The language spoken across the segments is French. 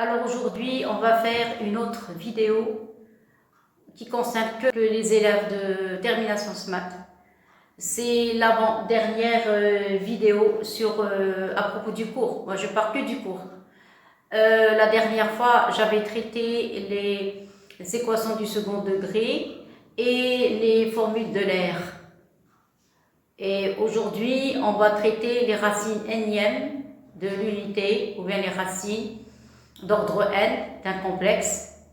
Alors aujourd'hui, on va faire une autre vidéo qui concerne que les élèves de termination SMAT. C'est l'avant-dernière vidéo à propos du cours. Moi, je parle que du cours. La dernière fois, j'avais traité les équations du second degré et les formules de l'air. Et aujourd'hui, on va traiter les racines nième de l'unité ou bien les racines d'ordre n d'un complexe.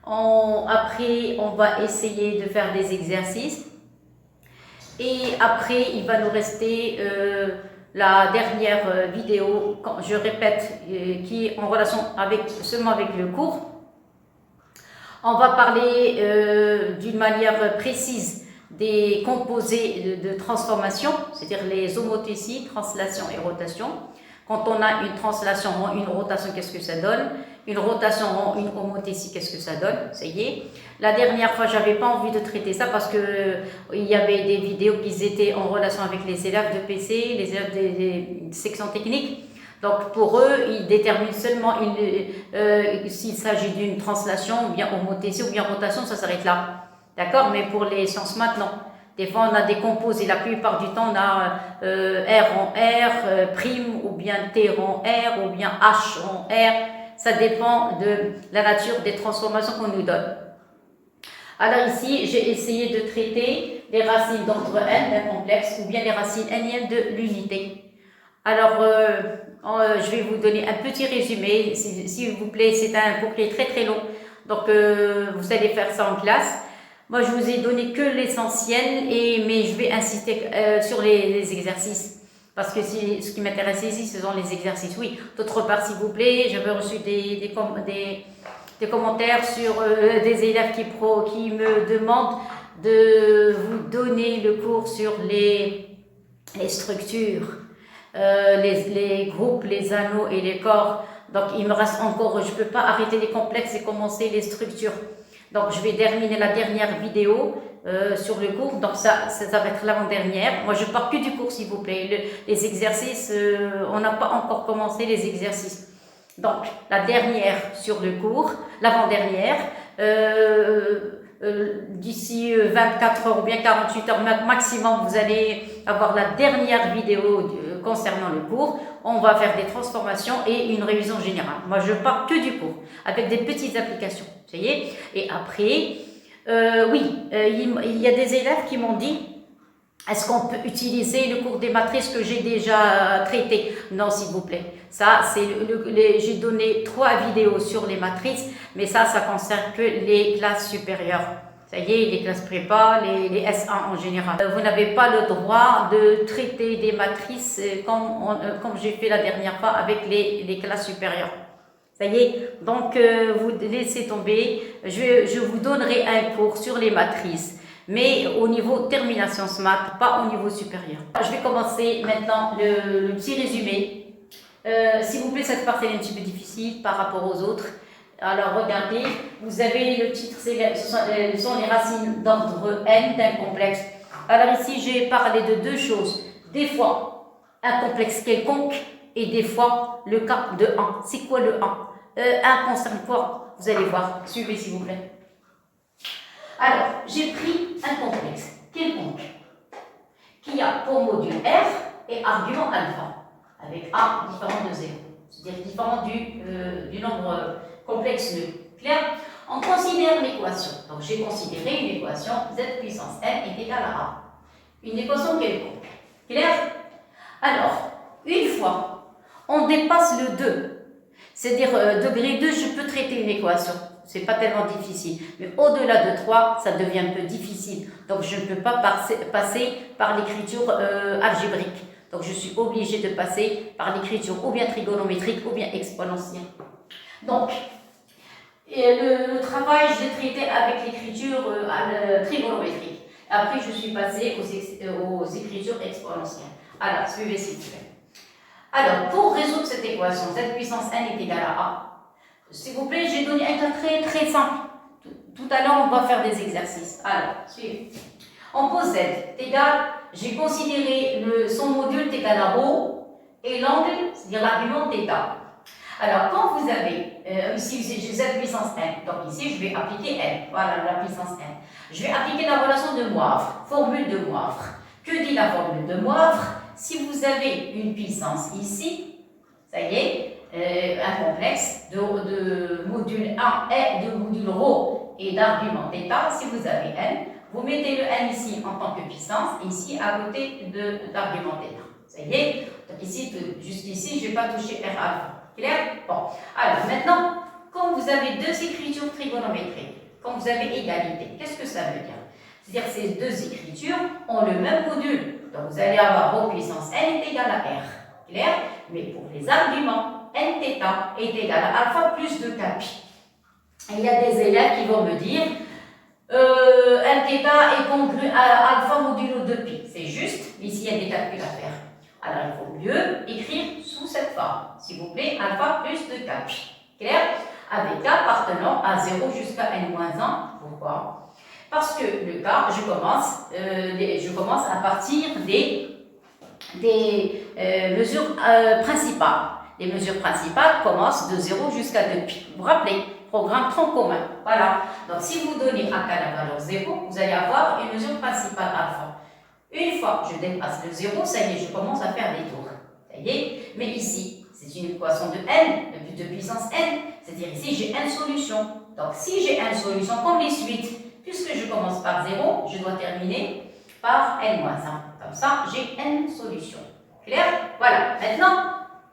Après, on va essayer de faire des exercices. Et après, il va nous rester la dernière vidéo, je répète, qui est en relation seulement avec le cours. On va parler d'une manière précise des composés de transformation, c'est-à-dire les homothéties, translation et rotation. Quand on a une translation rend une rotation, qu'est-ce que ça donne? Une rotation rend une homothétie, qu'est-ce que ça donne? Ça y est. La dernière fois, j'avais pas envie de traiter ça parce que il y avait des vidéos qui étaient en relation avec les élèves de PC, les élèves des sections techniques. Donc pour eux, ils déterminent seulement s'il s'agit d'une translation ou bien homothétie ou bien rotation, ça s'arrête là. D'accord? Mais pour les sciences maths, non. Des fois, on a des composés. La plupart du temps, on a R en R, prime, ou bien T en R, ou bien H en R. Ça dépend de la nature des transformations qu'on nous donne. Alors ici, j'ai essayé de traiter les racines d'ordre n d'un complexe, ou bien les racines nième de l'unité. Alors, je vais vous donner un petit résumé, s'il vous plaît. C'est un cours qui est très très long, donc vous allez faire ça en classe. Moi, je vous ai donné que l'essentiel, mais je vais insister sur les exercices. Parce que ce qui m'intéresse ici, ce sont les exercices. Oui, d'autre part, s'il vous plaît, j'avais reçu des commentaires sur des élèves qui me demandent de vous donner le cours sur les structures, les groupes, les anneaux et les corps. Donc, il me reste encore, je ne peux pas arrêter les complexes et commencer les structures. Donc, je vais terminer la dernière vidéo sur le cours. Donc, ça va être l'avant-dernière. Moi, je parle que du cours, s'il vous plaît. Les exercices, on n'a pas encore commencé les exercices. Donc, la dernière sur le cours, l'avant-dernière. D'ici 24 heures ou bien 48 heures maximum, vous allez avoir la dernière vidéo concernant le cours. On va faire des transformations et une révision générale. Moi, je parle que du cours, avec des petites applications. Vous voyez? Et après, il y a des élèves qui m'ont dit: est-ce qu'on peut utiliser le cours des matrices que j'ai déjà traité? Non, s'il vous plaît. Ça, c'est j'ai donné 3 vidéos sur les matrices, mais ça concerne que les classes supérieures. Ça y est, les classes prépa, les S1 en général. Vous n'avez pas le droit de traiter des matrices comme j'ai fait la dernière fois avec les classes supérieures. Ça y est, donc vous laissez tomber. Je vous donnerai un cours sur les matrices, mais au niveau termination SMAT, pas au niveau supérieur. Je vais commencer maintenant le petit résumé. S'il vous plaît, cette partie est un petit peu difficile par rapport aux autres. Alors regardez, vous avez le titre, ce sont les racines d'ordre n d'un complexe. Alors ici, j'ai parlé de 2 choses. Des fois, un complexe quelconque, et des fois, le cas de 1. C'est quoi le 1? 1 concerne quoi? Vous allez voir. Suivez, s'il vous plaît. Alors, j'ai pris un complexe quelconque qui a pour module R et argument alpha, avec A différent de 0, c'est-à-dire différent du nombre complexe nul. Clair? On considère l'équation. Donc, j'ai considéré une équation z puissance n est égale à A. Une équation quelconque. Clair? Alors, une fois, on dépasse le 2. C'est-à-dire, degré 2, je peux traiter une équation. C'est pas tellement difficile. Mais au-delà de 3, ça devient un peu difficile. Donc, je ne peux pas passer par l'écriture algébrique. Donc, je suis obligée de passer par l'écriture ou bien trigonométrique ou bien exponentielle. Donc, le travail, je l'ai traité avec l'écriture trigonométrique. Après, je suis passée aux écritures exponentielles. Alors, suivez s'il vous plaît. Alors, pour résoudre cette équation, z puissance n est égale à A, s'il vous plaît, j'ai donné un cas très très simple. Tout à l'heure, on va faire des exercices. Alors, suivez. On pose z égale, j'ai considéré son module θ à ρ et l'angle, c'est-à-dire l'argument θ. Alors, quand vous avez, ici j'ai z puissance n, donc ici je vais appliquer n, voilà la puissance n. Je vais appliquer la relation de Moivre, formule de Moivre. Que dit la formule de Moivre? Si vous avez une puissance ici, ça y est, un complexe de module 1 et de module ρ et d'argument θ, si vous avez n, vous mettez le n ici en tant que puissance, et ici à côté d'argument θ. Ça y est, donc ici, juste ici, je ne vais pas toucher R alpha. Clair? Bon. Alors maintenant, quand vous avez deux écritures trigonométriques, quand vous avez égalité, qu'est-ce que ça veut dire? C'est-à-dire que ces deux écritures ont le même module. Donc vous allez avoir ρ puissance n est égal à R. Clair? Mais pour les arguments, nθ est égal à alpha plus 2kπ. Et il y a des élèves qui vont me dire nθ est congru à alpha modulo 2π. C'est juste, mais ici il y a des calculs à faire. Alors il faut mieux écrire sous cette forme, s'il vous plaît, alpha plus 2kπ. Clair? Avec k appartenant à 0 jusqu'à n-1. Pourquoi? Parce que le cas, je commence à partir des mesures principales. Les mesures principales commencent de 0 jusqu'à 2π. Vous vous rappelez? Programme tronc commun. Voilà. Donc si vous donnez à k la valeur 0, vous allez avoir une mesure principale alpha. Une fois que je dépasse le 0, ça y est, je commence à faire des tours. Ça y est. Mais ici, c'est une équation de n, de puissance n. C'est-à-dire ici, j'ai n solutions. Donc si j'ai n solutions, comme les suites, puisque je commence par 0, je dois terminer par n-1. Comme ça, j'ai n solutions. Clair? Voilà. Maintenant,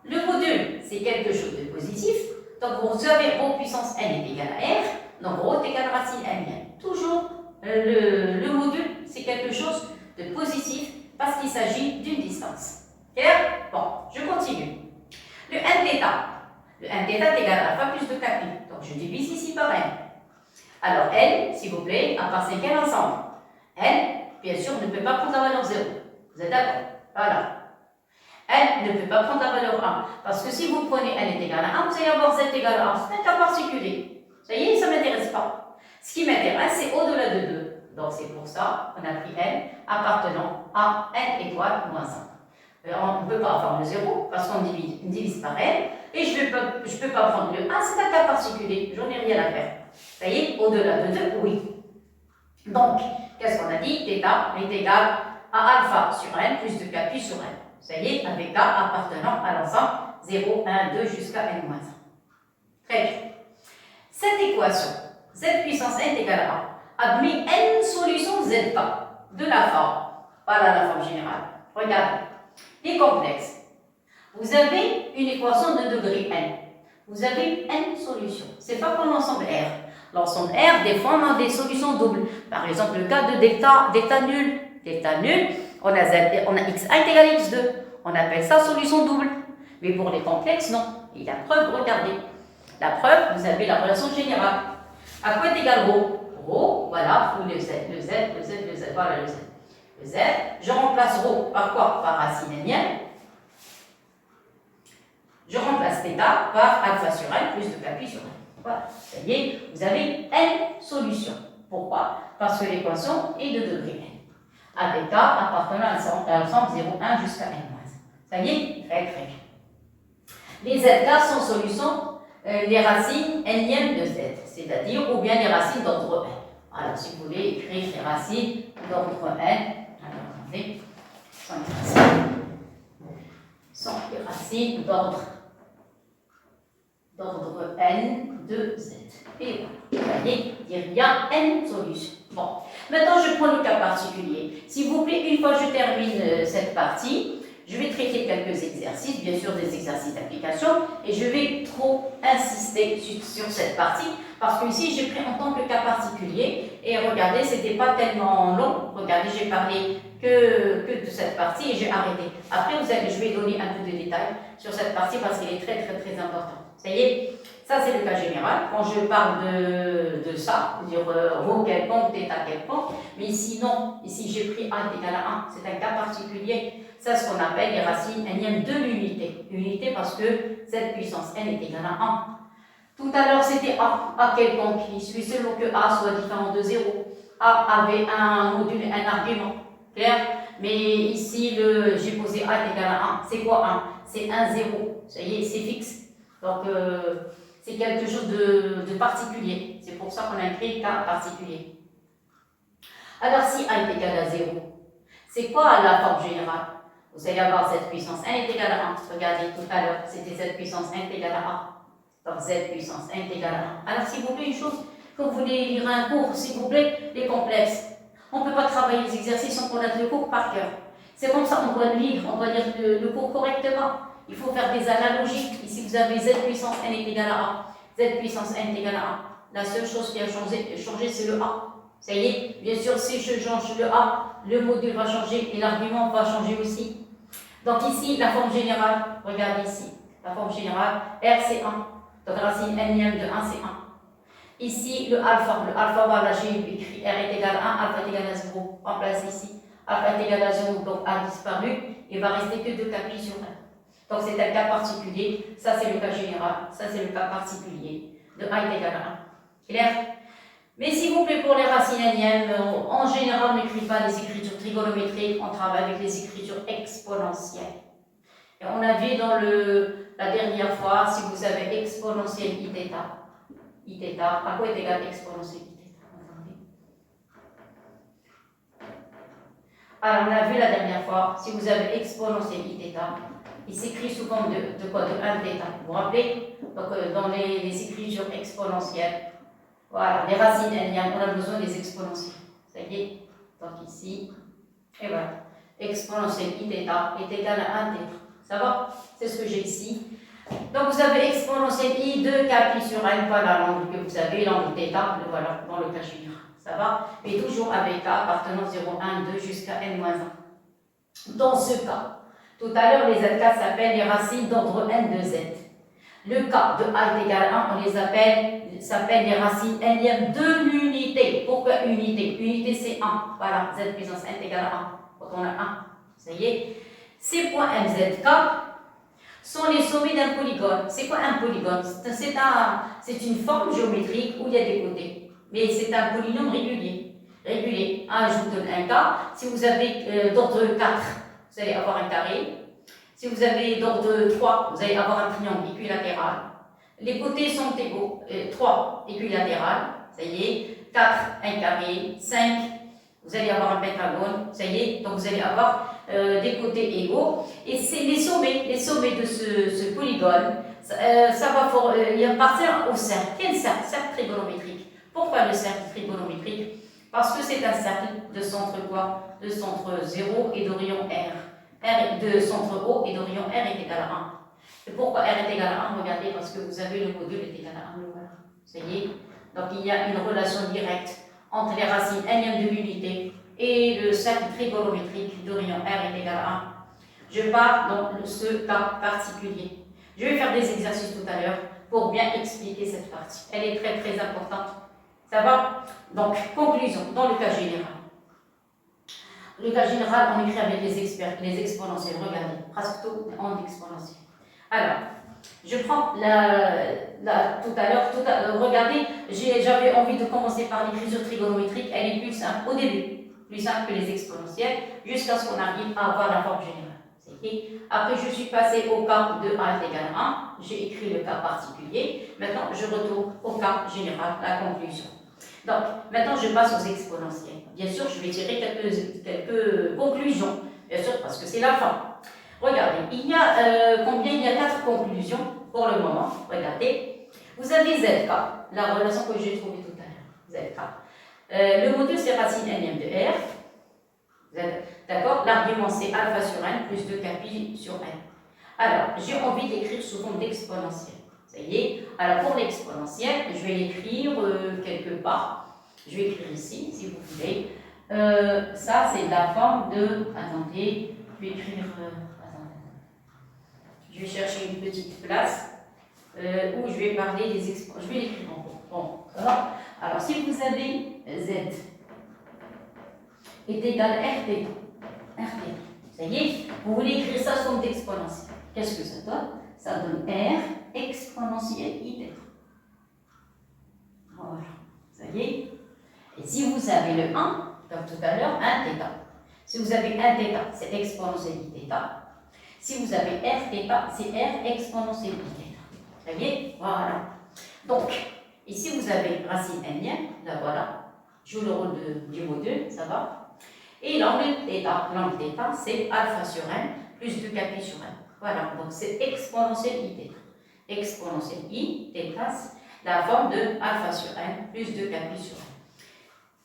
le module, c'est quelque chose de positif. Donc vous avez ρ puissance n est égal à R. Donc ρ est égal à racine n. Toujours, le module, c'est quelque chose de positif parce qu'il s'agit d'une distance. Clair? Bon, je continue. Le nθ. Le nθ est égal à alpha plus 2kπ. Donc je divise ici par n. Alors n, s'il vous plaît, appartient quel ensemble? N, bien sûr, ne peut pas prendre la valeur 0. Vous êtes d'accord? Voilà. N ne peut pas prendre la valeur 1. Parce que si vous prenez n est égal à 1, vous allez avoir z égal à 1. C'est un cas particulier. Ça y est, ça ne m'intéresse pas. Ce qui m'intéresse, c'est au-delà de 2. Donc c'est pour ça qu'on a pris n appartenant à n égale moins 1. On ne peut pas avoir le 0 parce qu'on divise par n. Et je ne peux pas prendre le 1, c'est un cas particulier. J'en ai rien à faire. Ça y est, au-delà de 2, oui. Donc, qu'est-ce qu'on a dit? θ est égal à alpha sur n plus 2kπ sur n. Ça y est, avec k appartenant à l'ensemble 0, 1, 2 jusqu'à n-1. Très bien. Cette équation, z puissance n est égal à 1, admet n solutions zk de la forme. Voilà la forme générale. Regardez. Les complexes. Vous avez une équation de degré n. Vous avez n solutions. Ce n'est pas comme l'ensemble R. L'ensemble R, des fois, on a des solutions doubles. Par exemple, le cas de delta nul. Delta nul, on a x1 est égal à x2. On appelle ça solution double. Mais pour les complexes, non. Et la preuve, regardez. La preuve, vous avez la relation générale. À quoi est égal ρ? Ρ, voilà, ou le z, voilà le z. Le z, je remplace ρ par quoi? Par racine n. Je remplace θ par alpha sur n plus 2kπ sur n. Voilà, ça y est, vous avez n solutions. Pourquoi? Parce que l'équation est de degré n. Avec k appartenant à l'ensemble 0, 1 jusqu'à n-. Ça y est, très très bien. Les zk sont solutions, les racines n de z, c'est-à-dire ou bien les racines d'ordre n. Alors, si vous voulez écrire les racines d'ordre n, alors attendez, sont les racines d'ordre n de z. Et voilà, vous voyez, il y a n solutions. Bon, maintenant je prends le cas particulier. S'il vous plaît, une fois que je termine cette partie, je vais traiter quelques exercices, bien sûr des exercices d'application, et je vais trop insister sur cette partie, parce que ici j'ai pris en tant que cas particulier, et regardez, c'était pas tellement long. Regardez, j'ai parlé que de cette partie et j'ai arrêté. Après, je vais donner un peu de détails sur cette partie parce qu'elle est très très très importante. Ça y est, ça c'est le cas général. Quand je parle de ça, dire ρ quelconque, θ quelconque, mais ici non, ici j'ai pris 1 est égal à 1, c'est un cas particulier. C'est ce qu'on appelle les racines n de l'unité. Unité parce que z puissance n est égal à 1. Tout à l'heure c'était A quelconque, il suffit seulement que A soit différent de 0. A avait un module, un argument, clair? Mais ici j'ai posé A est égal à 1. C'est quoi 1? C'est 1, 0. Ça y est, c'est fixe. Donc, c'est quelque chose de particulier. C'est pour ça qu'on a écrit cas particulier. Alors, si A est égal à 0, c'est quoi la forme générale? Vous allez avoir z puissance 1 est égal à 1. Regardez, tout à l'heure, c'était z puissance 1 est égal à 1. Donc, z puissance 1 est égal à 1. Alors, s'il vous plaît, une chose, quand vous voulez lire un cours, s'il vous plaît, les complexes. On ne peut pas travailler les exercices sans connaître le cours par cœur. C'est comme ça qu'on doit lire, on doit lire le cours correctement. Il faut faire des analogies. Ici, vous avez z puissance n est égal à 1. Z puissance n est égal à 1. La seule chose qui a changé, c'est le a. Ça y est, bien sûr, si je change le a, le module va changer et l'argument va changer aussi. Donc ici, la forme générale, regardez ici, la forme générale, R c'est 1. Donc racine n de 1 c'est 1. Ici, le alpha, voilà, j'ai écrit R est égal à 1, alpha est égal à 0. Remplace ici, alpha est égal à 0, donc A disparu, il va rester que 2 capis sur 1. Donc c'est un cas particulier, ça c'est le cas général, ça c'est le cas particulier de A est égal à 1. Clair? Mais s'il vous plaît, pour les racines énièmes, en général, on n'écrit pas les écritures trigonométriques, on travaille avec les écritures exponentielles. Et on a vu dans la dernière fois, si vous avez exponentielle I θ, à quoi est égal exponentielle I θ? Alors, on a vu la dernière fois, si vous avez exponentielle I θ, il s'écrit sous forme de quoi? De 1 θ. Vous vous rappelez? Donc, dans les écritures exponentielles, voilà, les racines énièmes, on a besoin des exponentielles. Ça y est, donc ici, et voilà. Exponentielle I θ est égale à 1 θ. Ça va? C'est ce que j'ai ici. Donc vous avez exponentielle I de capi sur n, voilà l'angle que vous avez, l'angle θ, voilà, dans le cas général. Ça va? Et toujours avec A appartenant 0, 1, 2 jusqu'à n-1. Dans ce cas, tout à l'heure, les ZK s'appellent les racines d'ordre n de z. Le cas de A est égal à 1, on les s'appelle les racines énièmes de l'unité. Pourquoi unité? Unité c'est 1. Voilà, z puissance n est égal à 1. Quand on a 1, ça y est. Ces points MZK sont les sommets d'un polygone. C'est quoi un polygone? C'est une forme géométrique où il y a des côtés. Mais c'est un polynôme régulier. Je vous donne un cas. Si vous avez d'ordre 4, vous allez avoir un carré. Si vous avez d'ordre 3, vous allez avoir un triangle équilatéral. Les côtés sont égaux. 3 équilatérales, ça y est. 4, un carré. 5, vous allez avoir un pentagone, ça y est. Donc vous allez avoir des côtés égaux. Et c'est les sommets de ce polygone, il appartient au cercle. Quel cercle? Cercle trigonométrique. Pourquoi le cercle trigonométrique? Parce que c'est un cercle de centre quoi? De centre 0 et d'horizon R. De centre O et d'horizon R est égal à 1. Et pourquoi R est égal à 1? Regardez, parce que vous avez le module est égal à 1. Voilà. Ça y est. Donc il y a une relation directe entre les racines énièmes de l'unité et le cercle trigonométrique d'horizon R est égal à 1. Je pars dans ce cas particulier. Je vais faire des exercices tout à l'heure pour bien expliquer cette partie. Elle est très très importante. Ça va? Donc, conclusion, dans le cas général. Le cas général, on écrit avec les exponentielles. Regardez, presque tout en exponentielle. Alors, je prends tout à l'heure, regardez, j'avais envie de commencer par l'écriture trigonométrique. Elle est plus simple au début, plus simple que les exponentielles, jusqu'à ce qu'on arrive à avoir la forme générale. Après, je suis passé au cas de A est égal à 1. J'ai écrit le cas particulier. Maintenant, je retourne au cas général, la conclusion. Donc, maintenant, je passe aux exponentielles. Bien sûr, je vais tirer quelques conclusions. Bien sûr, parce que c'est la fin. Regardez, il y a combien? Il y a 4 conclusions pour le moment. Regardez. Vous avez ZK, la relation que j'ai trouvée tout à l'heure. ZK. Le module, c'est racine énième de R. D'accord? L'argument, c'est alpha sur n plus 2 capi sur n. Alors, j'ai envie d'écrire sous forme d'exponentielle. Ça y est. Alors, pour l'exponentielle, je vais l'écrire quelque part. Je vais écrire ici, si vous voulez. Ça, c'est la forme de... Attendez, je vais écrire... Je vais chercher une petite place où je vais parler des exponentielles. Je vais l'écrire en haut. Bon, ça va? Alors, si vous avez Z est égal à RT. Ça y est, vous voulez écrire ça sous forme d'exponentielle. Qu'est-ce que ça donne? Ça donne R exponentielle I θ. Voilà, ça y est. Et si vous avez le 1, comme tout à l'heure, 1 θ. Si vous avez 1 θ, c'est exponentielle I θ. Si vous avez R θ, c'est R exponentielle I θ. Très bien, voilà. Donc, ici vous avez racine n, là voilà, joue le rôle du module, ça va. Et l'angle θ, c'est alpha sur n plus 2kπ sur n. Voilà, donc c'est exponentielle I θ. Exponentielle I θ, la forme de alpha sur n plus 2kπ sur n.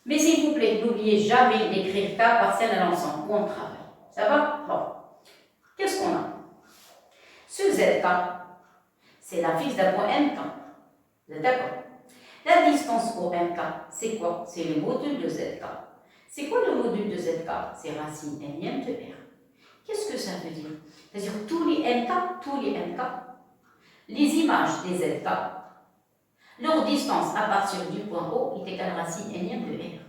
Mais s'il vous plaît, n'oubliez jamais d'écrire cas partiel à l'ensemble où on travaille. Ça va? Bon. Qu'est-ce qu'on a? Ce zk, c'est la fixe d'un point mk. Vous êtes d'accord? La distance au mk, c'est quoi? C'est le module de zk. C'est quoi le module de zk? C'est racine n de r. Qu'est-ce que ça veut dire? C'est-à-dire tous les mk, les images des zk, leur distance à partir du point O est égale à racine n de r.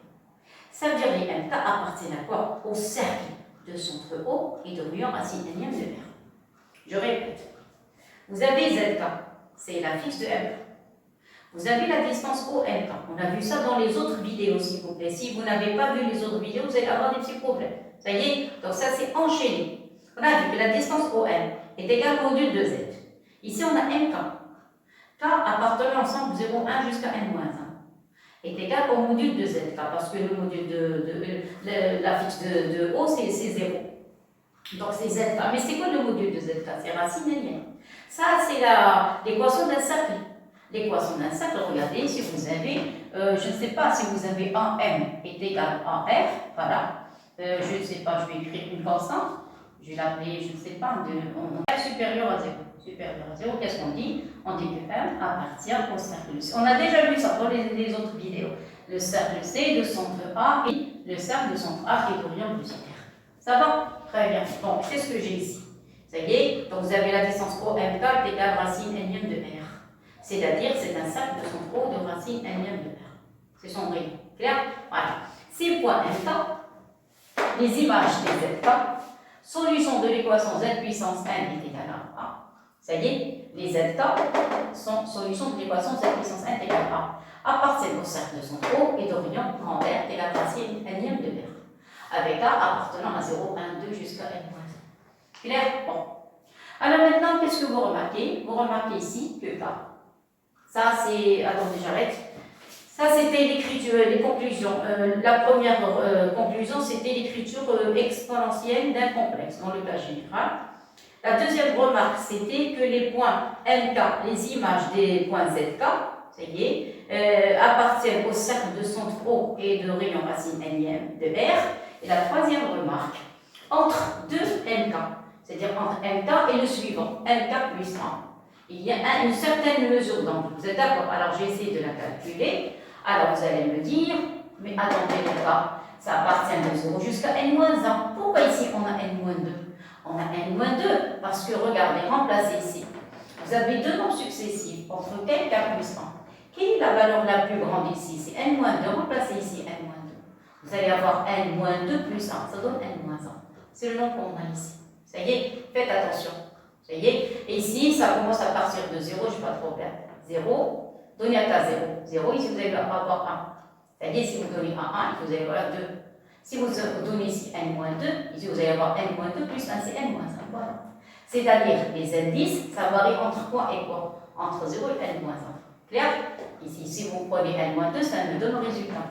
Ça veut dire les mk appartiennent à quoi? Au cercle de centre O et de rayon racine n de r. Je répète. Vous avez zk, c'est la fixe de mk. Vous avez la distance au mk. On a vu ça dans les autres vidéos, s'il vous plaît. Si vous n'avez pas vu les autres vidéos, vous allez avoir des petits problèmes. Ça y est? Donc ça, c'est enchaîné. On a vu que la distance au m est égale au module de z. Ici, on a mk. K appartenant ensemble 0, 1 jusqu'à n-1 est égal au module de zk, parce que le module la fixe de O, c'est 0. Donc c'est zk. Mais c'est quoi le module de zk? C'est racine n. Ça, c'est l'équation d'un cercle. L'équation d'un cercle, regardez, si vous avez, je ne sais pas si vous avez un m est égal à r, voilà. Je ne sais pas, je vais écrire une constante. Je vais l'appeler, je ne sais pas, r supérieur à 0. Supérieur à 0, qu'est-ce qu'on dit? On dit que m appartient au cercle C. On a déjà vu ça dans les autres vidéos. Le cercle C de centre A et le cercle de centre A qui est d'orient plus R. Ça va? Très bien. Donc, qu'est-ce que j'ai ici? Ça y est, donc vous avez la distance OMK est égale à racine n de R. C'est-à-dire, c'est un cercle de centre O de racine n de R. C'est son rayon. Clair? Voilà. Ces points MK, les images des ZK, solution de l'équation Z puissance n est égale à A. Ça y est, les ZK sont solution de l'équation Z puissance n est égale à A. Appartiennent au cercle de centre O et d'orient grand R égale à racine n de R. Avec A appartenant à 0, 1, 2 jusqu'à n-1. Clair? Bon. Alors maintenant, qu'est-ce que vous remarquez? Vous remarquez ici que K. Ça, c'est. Attendez, j'arrête. Ça, c'était l'écriture, les conclusions. La première conclusion, c'était l'écriture exponentielle d'un complexe dans le cas général. La deuxième remarque, c'était que les points MK, les images des points ZK, ça y est, appartiennent au cercle de centre O et de rayon racine n de R. Et la troisième remarque, entre deux MK, c'est-à-dire entre MK et le suivant, MK plus 1, il y a une certaine mesure d'angle. Vous êtes d'accord? Alors, j'ai essayé de la calculer. Alors, vous allez me dire, mais attendez les gars, ça appartient de 0 jusqu'à n-1. Pourquoi ici on a n-2? On a n-2 parce que, regardez, remplacez ici. Vous avez deux nombres successifs, entre quel k plus 1. Quelle est la valeur la plus grande ici? C'est n-2. Remplacez ici n-2. Vous allez avoir n-2 plus 1. Ça donne n-1. C'est le nombre qu'on a ici. Ça y est, faites attention. Ça y est. Et ici, ça commence à partir de 0, je n'ai pas de problème. 0, donnez à k 0. 0, ici vous allez avoir 1. Ça y est, si vous donnez 1, 1, vous allez avoir 2. Si vous donnez ici n-2, ici vous allez avoir n-2 plus 1, c'est n-1. Voilà. C'est-à-dire, les indices, ça varie entre quoi et quoi? Entre 0 et n-1. Clair? Ici, si vous prenez n-2, ça me donne le résultat.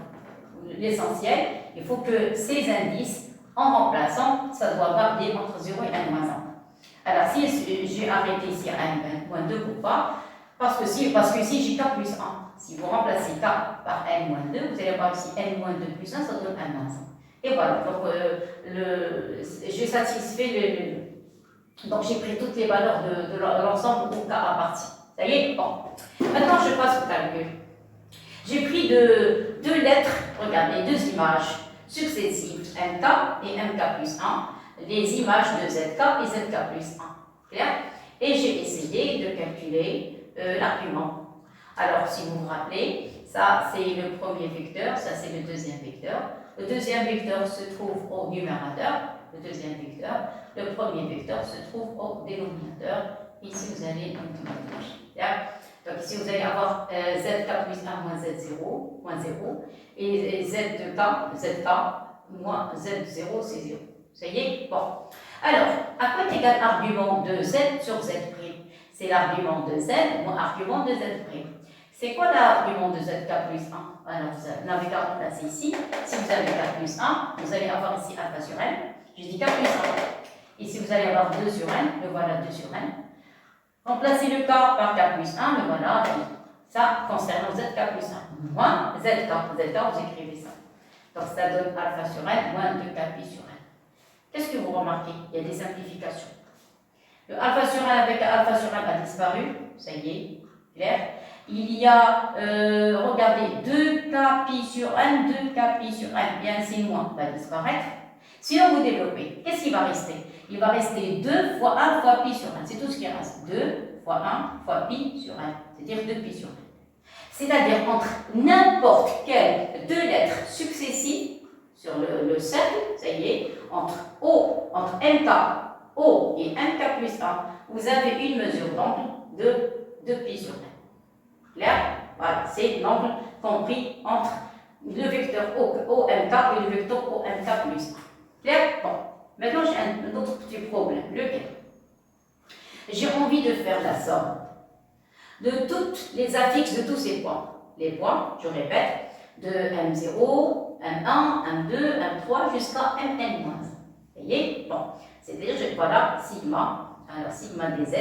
L'essentiel, il faut que ces indices, en remplaçant, ça doit varier entre 0 et n-1. Alors, si j'ai arrêté ici à n-2, pourquoi? Parce que ici, j'ai k plus 1. Si vous remplacez k par n-2, vous allez avoir ici n-2 plus 1, ça donne n-1. Et voilà, donc j'ai satisfait donc j'ai pris toutes les valeurs de l'ensemble où k appartient. Ça y est? Bon. Maintenant, je passe au calcul. J'ai pris deux lettres, regardez, deux images successives, mk et mk plus 1, les images de zk et zk plus 1. Clair? Et j'ai essayé de calculer l'argument. Alors, si vous vous rappelez, ça c'est le premier vecteur, ça c'est le deuxième vecteur. Le deuxième vecteur se trouve au numérateur, le deuxième vecteur. Le premier vecteur se trouve au dénominateur. Ici, vous allez multiplier. Donc ici, vous allez avoir zk plus 1 moins z0, moins 0. Et zk moins z0, c'est 0. Ça y est? Bon. Alors, à quoi est égal l'argument de z sur z'? C'est l'argument de z moins argument de z'. C'est quoi l'argument de zk plus 1? Alors, vous n'avez qu'à remplacer ici. Si vous avez k plus 1, vous allez avoir ici alpha sur n. Je dis k plus 1. Et si vous allez avoir 2 sur n, le voilà 2 sur n. Remplacez le k par k plus 1, le voilà. Ça concerne zk plus 1. Moins zk. Zk, vous écrivez ça. Donc, ça donne alpha sur n moins 2k pi sur n. Qu'est-ce que vous remarquez? Il y a des simplifications. Le alpha sur n avec alpha sur n a disparu. Ça y est, clair. Il y a, regardez, 2k pi sur n, 2k pi sur n. Et un signe moins va disparaître. Sinon, vous développez. Qu'est-ce qui va rester? Il va rester 2 fois 1 fois pi sur n. C'est tout ce qui reste. 2 fois 1 fois pi sur n. C'est-à-dire 2 pi sur n. C'est-à-dire entre n'importe quelles deux lettres successives sur le cercle, ça y est, entre nk, O et nk plus 1, vous avez une mesure d'angle de 2 pi sur n. Clair? Voilà, c'est l'angle compris entre le vecteur OMK et le vecteur OMK plus 1. Clair? Bon, maintenant j'ai un autre petit problème. Lequel? J'ai envie de faire la somme de toutes les affixes de tous ces points. Les points, je répète, de M0, M1, M2, M3 jusqu'à Mn-. Vous voyez? Bon, c'est-à-dire, voilà, sigma, alors sigma dz,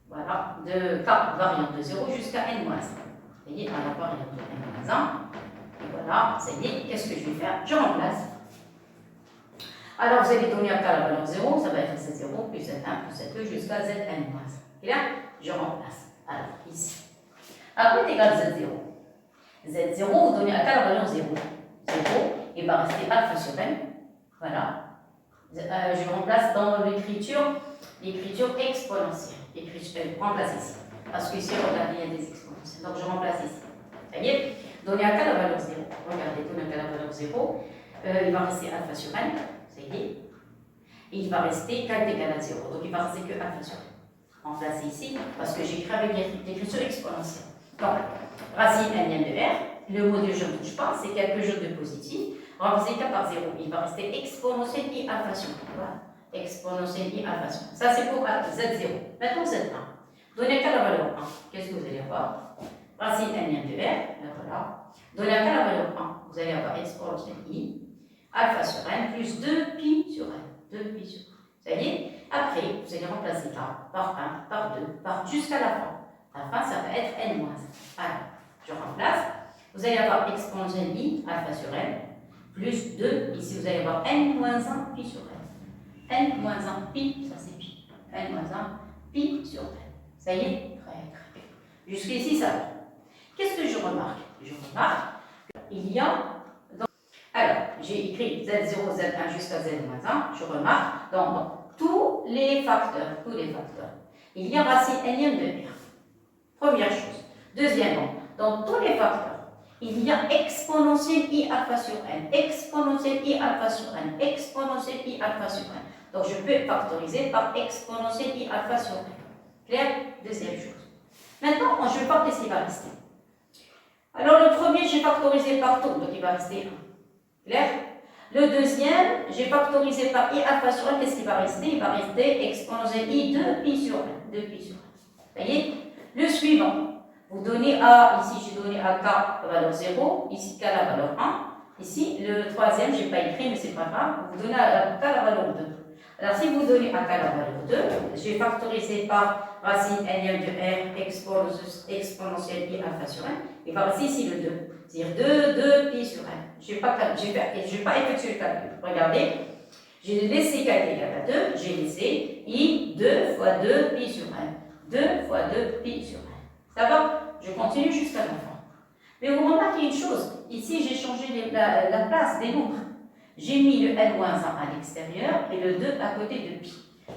voilà, de k variant de 0 jusqu'à n-. Vous voyez, à la variante de n-1, et voilà, ça y est, qu'est-ce que je vais faire? Je remplace. Alors, vous allez donner à k la valeur 0, ça va être z0 plus z1 plus z2 jusqu'à zn-. Et là, je remplace. Alors, ici. À quoi est égal Z0? Z0, vous donnez à k la valeur 0. 0, il va rester alpha sur n. Voilà. Je remplace dans l'écriture exponentielle. Je remplace ici. Parce que ici, regardez, il y a des exponentielles. Donc, je remplace ici. Ça y est, donner à k la valeur 0. Regardez, donner à k la valeur 0. Il va rester alpha sur n. Ça y est. Et il va rester k est égal à 0. Donc, il va rester que alpha sur n. Remplacer ici, parce que j'écris avec l'écriture exponentielle. Donc, racine n de r, le module je ne touche pas, c'est quelque chose de positif. Remplacer k par 0, il va rester exponentielle i alpha sur n. Voilà, exponentielle i alpha sur n. Ça, c'est pour z0. Maintenant, z1. Donnez k la valeur 1. Qu'est-ce que vous allez avoir? Racine n de r, voilà. Donnez k la valeur 1. Vous allez avoir exponentielle i alpha sur n plus 2 pi sur n. 2 pi sur n. Ça y est? Après, vous allez remplacer k par 1, par 2, par jusqu'à la fin. La fin, ça va être n-. Alors, je remplace. Vous allez avoir exponentielle i, alpha sur n, plus 2. Ici, vous allez avoir n-1 pi sur n. n-1 pi, ça c'est pi. n-1 pi sur n. Ça y est? Très bien. Jusqu'ici, ça va. Qu'est-ce que je remarque? Je remarque qu'il y a... Alors, j'ai écrit z0, z1 jusqu'à z-1. Je remarque donc tous les facteurs. Il y a racine n de r. Première chose. Deuxièmement, dans tous les facteurs, il y a exponentielle i alpha sur n, exponentielle i alpha sur n, exponentielle i alpha sur n. Donc, je peux factoriser par exponentielle i alpha sur n. Clair? Deuxième chose. Maintenant, je vais voir qu'est-ce qui va rester. Alors, le premier, j'ai factorisé par tout, donc il va rester 1. Clair? Le deuxième, j'ai factorisé par i alpha sur n, qu'est-ce qui va rester? Il va rester exponentielle i 2 pi sur n. 2 pi sur n. Vous voyez? Le suivant, vous donnez à, ici j'ai donné à k la valeur 0, ici k la valeur 1. Ici, le troisième, je n'ai pas écrit, mais c'est pas grave, vous donnez à k la valeur 2. Alors, si vous donnez à k la valeur 2, je vais factoriser par racine n de r exponentielle i alpha sur n. Il va rester ici le 2. C'est-à-dire 2 pi sur n. Je n'ai pas effectué le calcul. Regardez, j'ai laissé k égal à 2, j'ai laissé i 2 fois 2 pi sur n. 2 fois 2 pi sur n. Ça va? Je continue jusqu'à la fin. Mais vous remarquez une chose, ici j'ai changé la place des nombres. J'ai mis le n-1 à l'extérieur et le 2 à côté de pi.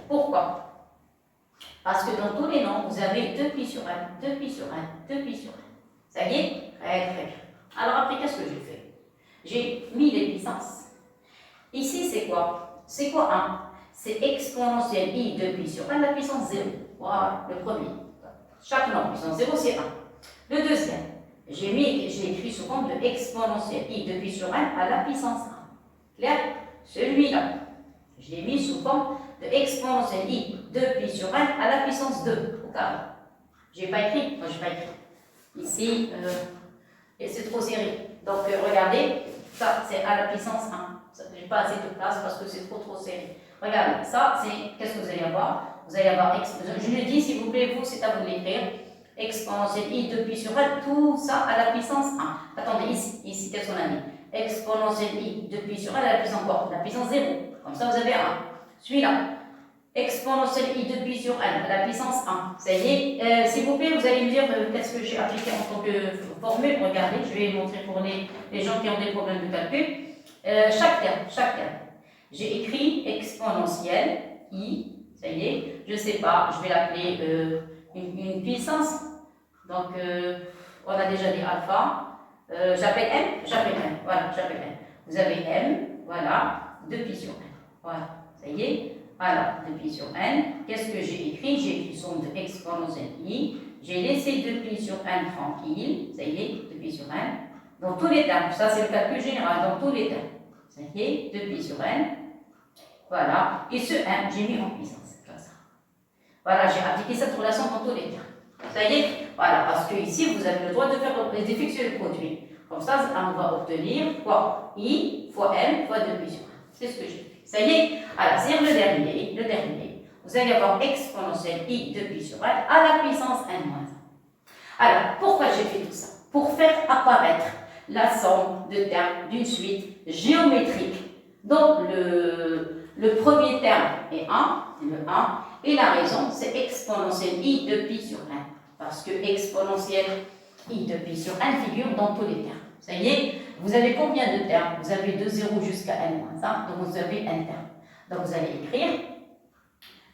Pourquoi? Parce que dans tous les nombres, vous avez 2 pi sur n, 2 pi sur n, 2 pi sur n. Ça y est? Très très bien. Alors après, qu'est-ce que j'ai fait? J'ai mis les puissances. Ici, c'est quoi? C'est quoi 1? C'est exponentielle i 2 pi sur n, la puissance 0. Voilà, le premier. Chaque nombre puissance 0, c'est 1. Le deuxième, j'ai écrit sous forme de exponentielle i 2 pi sur n à la puissance 1. Clair? Celui-là, je l'ai mis sous forme de exponentielle i 2pi sur n à la puissance 2 au carré. J'ai pas écrit? Moi, j'ai pas écrit. Ici, et c'est trop serré. Donc, regardez, ça, c'est à la puissance 1. Je n'ai pas assez de place parce que c'est trop serré. Regardez, ça, c'est, qu'est-ce que vous allez avoir? Vous allez avoir, je le dis, s'il vous plaît, vous, c'est à vous de l'écrire. Exponentielle i 2pi sur n, tout ça à la puissance 1. Attendez, ici qu'est-ce qu'on a dit? Exponentielle i 2pi sur n à la puissance quoi? La puissance 0. Comme ça, vous avez 1. Celui-là. Exponentielle i 2pi sur n à la puissance 1. Ça y est. S'il vous plaît, vous allez me dire qu'est-ce que j'ai appliqué en tant que formule. Regardez, je vais montrer pour les gens qui ont des problèmes de calcul. Chaque terme. J'ai écrit exponentielle i, ça y est, je ne sais pas, je vais l'appeler une puissance. Donc, on a déjà dit alpha. J'appelle m, voilà, j'appelle m. Vous avez m, voilà, 2pi sur n. Voilà, ça y est. Alors, 2pi sur n, qu'est-ce que j'ai écrit? J'ai écrit somme de exponentielle i. J'ai laissé 2pi sur n tranquille, ça y est, 2pi sur n. Dans tous les termes, ça c'est le calcul général, dans tous les termes. Ça y est, 2pi sur n. Voilà, et ce n, j'ai mis en puissance, comme ça. Voilà, j'ai appliqué cette relation dans tous les termes. Ça y est, voilà, parce que ici, vous avez le droit de faire d'effectuer le produit. Comme ça, on va obtenir quoi? I fois m fois 2pi sur n. C'est ce que j'ai fait. Ça y est, alors, c'est le dernier. Vous allez avoir exponentielle i 2pi sur n à la puissance n moins 1. Alors, pourquoi j'ai fait tout ça? Pour faire apparaître la somme de termes d'une suite géométrique. Donc, le premier terme est 1, c'est le 1, et la raison, c'est exponentielle i 2pi sur n. Parce que exponentielle i 2pi sur n figure dans tous les termes. Ça y est, vous avez combien de termes? Vous avez de 0 jusqu'à n-1, donc vous avez n termes. Donc vous allez écrire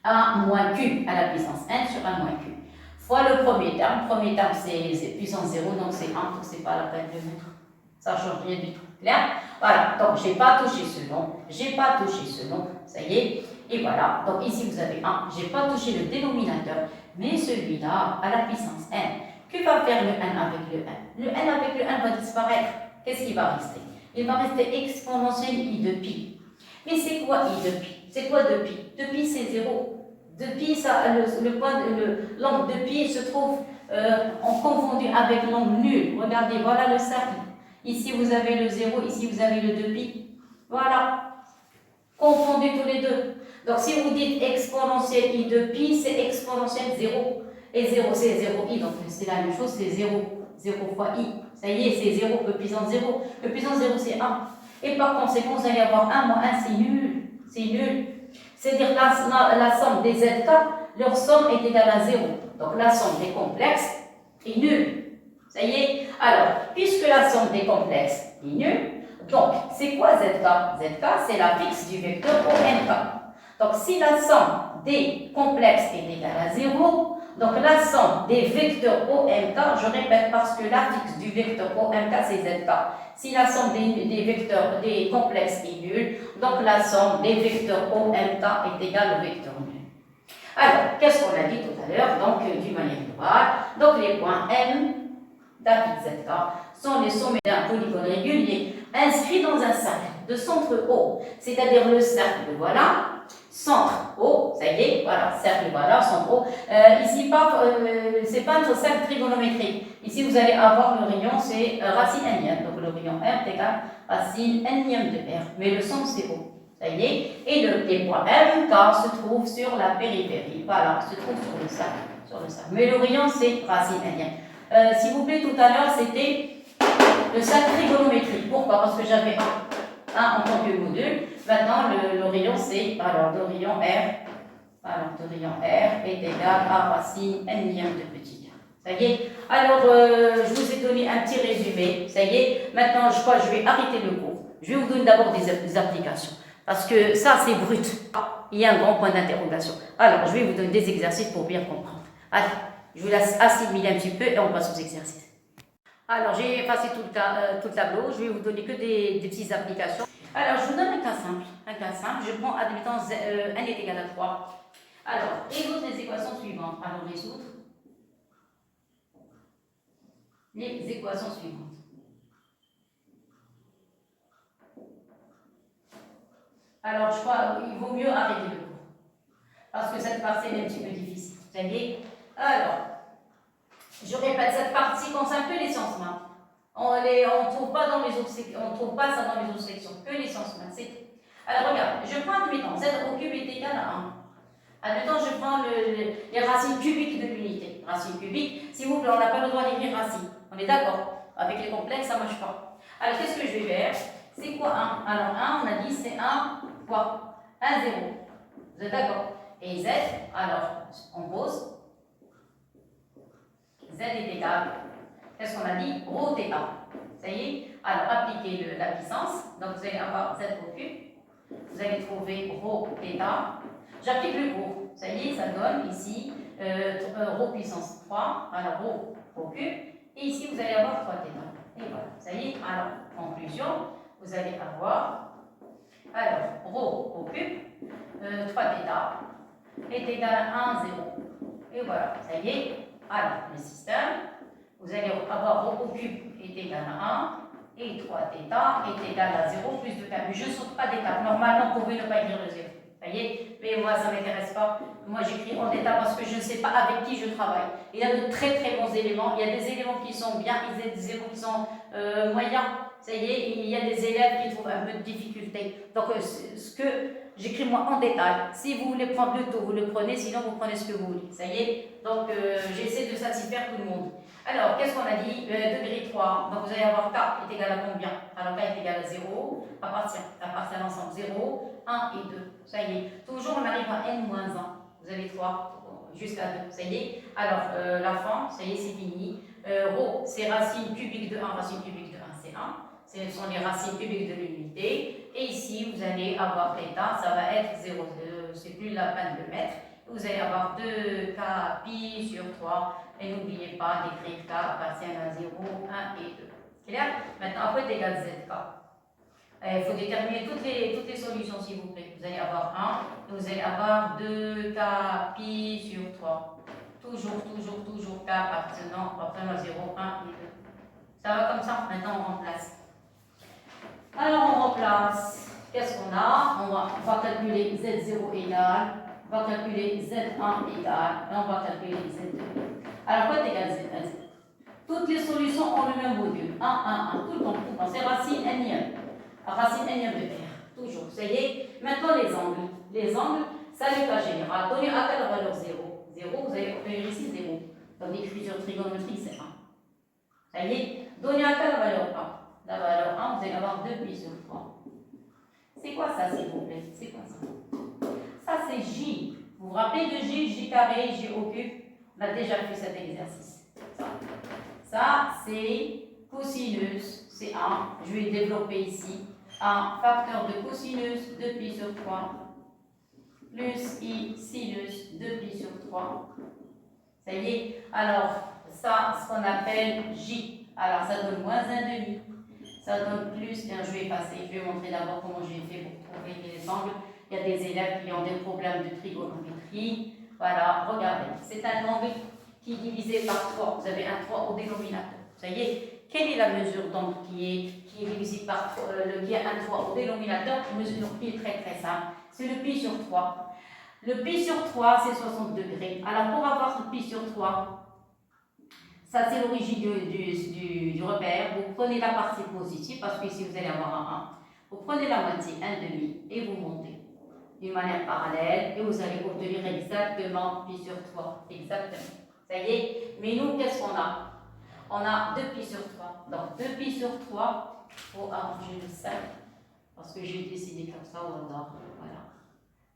a moins q à la puissance n sur 1 moins q. Fois le premier terme c'est puissance 0, donc c'est 1, donc c'est pas la peine de mettre. Ça ne change rien du tout. Clair? Voilà, donc j'ai pas touché ce long, ça y est. Et voilà, donc ici vous avez 1, j'ai pas touché le dénominateur, mais celui-là à la puissance n. Que va faire le n avec le n? Le n avec le n va disparaître. Qu'est-ce qui va rester? Il va rester exponentielle i de pi. Mais c'est quoi i de pi? C'est quoi de pi? De pi c'est 0. De pi, l'angle de pi se trouve en confondu avec l'angle nul. Regardez, voilà le cercle. Ici vous avez le 0, ici vous avez le 2pi. Voilà. Confondez tous les deux. Donc si vous dites exponentielle i de pi, c'est exponentielle 0. Et 0 c'est 0i, donc c'est la même chose, c'est 0. 0 fois i. Ça y est, c'est 0, e puissance 0. E puissance 0 c'est 1. Et par conséquent, vous allez avoir 1 moins 1, c'est nul. C'est nul. C'est-à-dire la somme des zk, leur somme est égale à 0. Donc la somme des complexes est nulle. Ça y est. Alors, puisque la somme des complexes est nulle, donc c'est quoi zk? Zk, c'est la fixe du vecteur OMK. Donc si la somme des complexes est égale à 0, donc la somme des vecteurs OMK, je répète parce que la fixe du vecteur OMK c'est zk. Si la somme des vecteurs des complexes est nulle, donc la somme des vecteurs OMK est égale au vecteur nul. Alors, qu'est-ce qu'on a dit tout à l'heure? Donc, d'une manière globale, donc les points M d'applique zk sont les sommets d'un polygone régulier inscrit dans un cercle de centre O, c'est-à-dire le cercle, voilà, centre O, ça y est, voilà, cercle, voilà, centre O. Ici, c'est pas un cercle trigonométrique. Ici, vous allez avoir le rayon, c'est racine n-ième, donc le rayon R est égal à racine n-ième de R, mais le centre c'est O. Ça y est, et les points M, car se trouvent sur la périphérie, voilà, se trouvent sur le cercle, mais le rayon c'est racine n-ième. S'il vous plaît, tout à l'heure, c'était le cercle trigonométrique. Pourquoi? Parce que j'avais un en tant que module. Maintenant, le rayon, c'est, alors, le rayon R est égal à racine n-ième de petit r. Ça y est. Alors, je vous ai donné un petit résumé. Ça y est. Maintenant, je crois que je vais arrêter le cours. Je vais vous donner d'abord des applications. Parce que ça, c'est brut. Il y a un grand point d'interrogation. Alors, je vais vous donner des exercices pour bien comprendre. Allez. Je vous laisse assimiler un petit peu et on passe aux exercices. Alors, j'ai effacé tout le tableau. Je vais vous donner que des petites applications. Alors, je vous donne un cas simple. Je prends, admettons, n est égal à 3. Alors, résoudre les équations suivantes. Alors, résoudre les équations suivantes. Alors, je crois qu'il vaut mieux arrêter le cours. parce que cette partie est un petit peu difficile. Vous voyez? Alors, je répète, cette partie concerne que les sciences maths. On ne trouve pas dans les autres sections, on trouve pas ça dans les autres sections, que les sciences maths, c'est tout. Alors regarde, je prends admettons, z au cube est égal à 1. Admettons, je prends les racines cubiques de l'unité. Racines cubiques, s'il vous plaît, on n'a pas le droit d'écrire racines. On est d'accord? Avec les complexes, ça ne marche pas. Alors qu'est-ce que je vais faire? C'est quoi 1? Alors 1, on a dit, c'est 1 quoi? 1, 0. Vous êtes d'accord? Et z, alors on pose. Z est égal. Qu'est-ce qu'on a dit? Rho θ. Ça y est? Alors appliquez la puissance. Donc vous allez avoir z au cube. Vous allez trouver rho θ. J'applique le cours. Ça y est, ça donne ici rho puissance 3. Alors rho au cube. Et ici, vous allez avoir 3 θ. Et voilà. Ça y est? Alors, conclusion, vous allez avoir rho au cube, 3 θ est égal à 1, 0. Et voilà. Ça y est? Alors, le système, vous allez avoir rho au cube est égal à 1 et 3 θ est égal à 0 plus 2 k. Mais je ne saute pas d'étape. Normalement, vous pouvez ne pas écrire le 0. Vous voyez? Mais moi, ça ne m'intéresse pas. Moi, j'écris en étape parce que je ne sais pas avec qui je travaille. Il y a de très très bons éléments. Il y a des éléments qui sont bien, il y a des éléments qui sont moyens. Ça y est, il y a des élèves qui trouvent un peu de difficulté. Donc, ce que j'écris moi en détail. Si vous voulez prendre le taux, vous le prenez. Sinon, vous prenez ce que vous voulez. Ça y est. Donc, j'essaie de satisfaire tout le monde. Alors, qu'est-ce qu'on a dit? Degré 3. Donc, vous allez avoir k est égal à combien? Alors, k est égal à 0. Appartient à l'ensemble 0, 1 et 2. Ça y est. Toujours, on arrive à n-1. Vous avez 3 jusqu'à 2. Ça y est. Alors, la fin, ça y est, c'est fini. Rho, c'est racine cubique de 1. Racine cubique de 1, c'est 1. Ce sont les racines cubiques de l'unité. Et ici, vous allez avoir θ, ça va être 0. C'est plus la peine de mettre. Vous allez avoir 2k pi sur 3. Et n'oubliez pas d'écrire k appartient à 0, 1 et 2. Clair? Maintenant, après, égal zk. Il faut déterminer toutes les solutions, s'il vous plaît. Vous allez avoir 1 et vous allez avoir 2k pi sur 3. Toujours k appartenant à 0, 1 et 2. Ça va comme ça? Maintenant, on remplace. Alors, on remplace. Qu'est-ce qu'on a? On va calculer z0 égal. On va calculer z1 égal. Et on va calculer z2. Alors, quoi est égal z1? Toutes les solutions ont le même module. 1, 1, 1. Tout le temps. C'est racine n. Racine n de r. Toujours. Ça y est. Maintenant, les angles. Les angles, ça le cas général. Donné à quelle valeur 0? 0, vous allez obtenir ici 0. Donc, l'écriture trigonométrique, c'est 1. Ça y est. Donné à quelle valeur 1? La valeur 1, vous allez avoir 2 pi sur 3. C'est quoi ça, s'il vous plaît? C'est quoi ça? Ça, c'est J. Vous vous rappelez de J? J carré, J au cube. On a déjà fait cet exercice. Ça c'est cosinus. C'est 1. Je vais développer ici. Un facteur de cosinus 2 pi sur 3. Plus I sinus 2 pi sur 3. Ça y est. Alors, ça, ce qu'on appelle J. Alors, ça donne moins 1 demi. Ça donne plus, bien, je vais passer, je vais montrer d'abord comment j'ai fait pour trouver les angles. Il y a des élèves qui ont des problèmes de trigonométrie. Voilà, regardez, c'est un angle qui est divisé par 3. Vous avez un 3 au dénominateur. Ça y est, quelle est la mesure d'angle qui est divisée par 3, qui a un 3 au dénominateur? Une mesure pi est très très simple. C'est le pi sur 3. Le pi sur 3, c'est 60 degrés. Alors, pour avoir ce pi sur 3, ça, c'est l'origine du repère. Vous prenez la partie positive, parce que ici, vous allez avoir un 1. Vous prenez la moitié, 1 demi, et vous montez d'une manière parallèle, et vous allez obtenir exactement pi sur 3. Exactement. Ça y est. Mais nous, qu'est-ce qu'on a? On a 2 pi sur 3. Donc, 2 pi sur 3, il faut arranger le 5, parce que j'ai décidé comme ça au hasard. Voilà.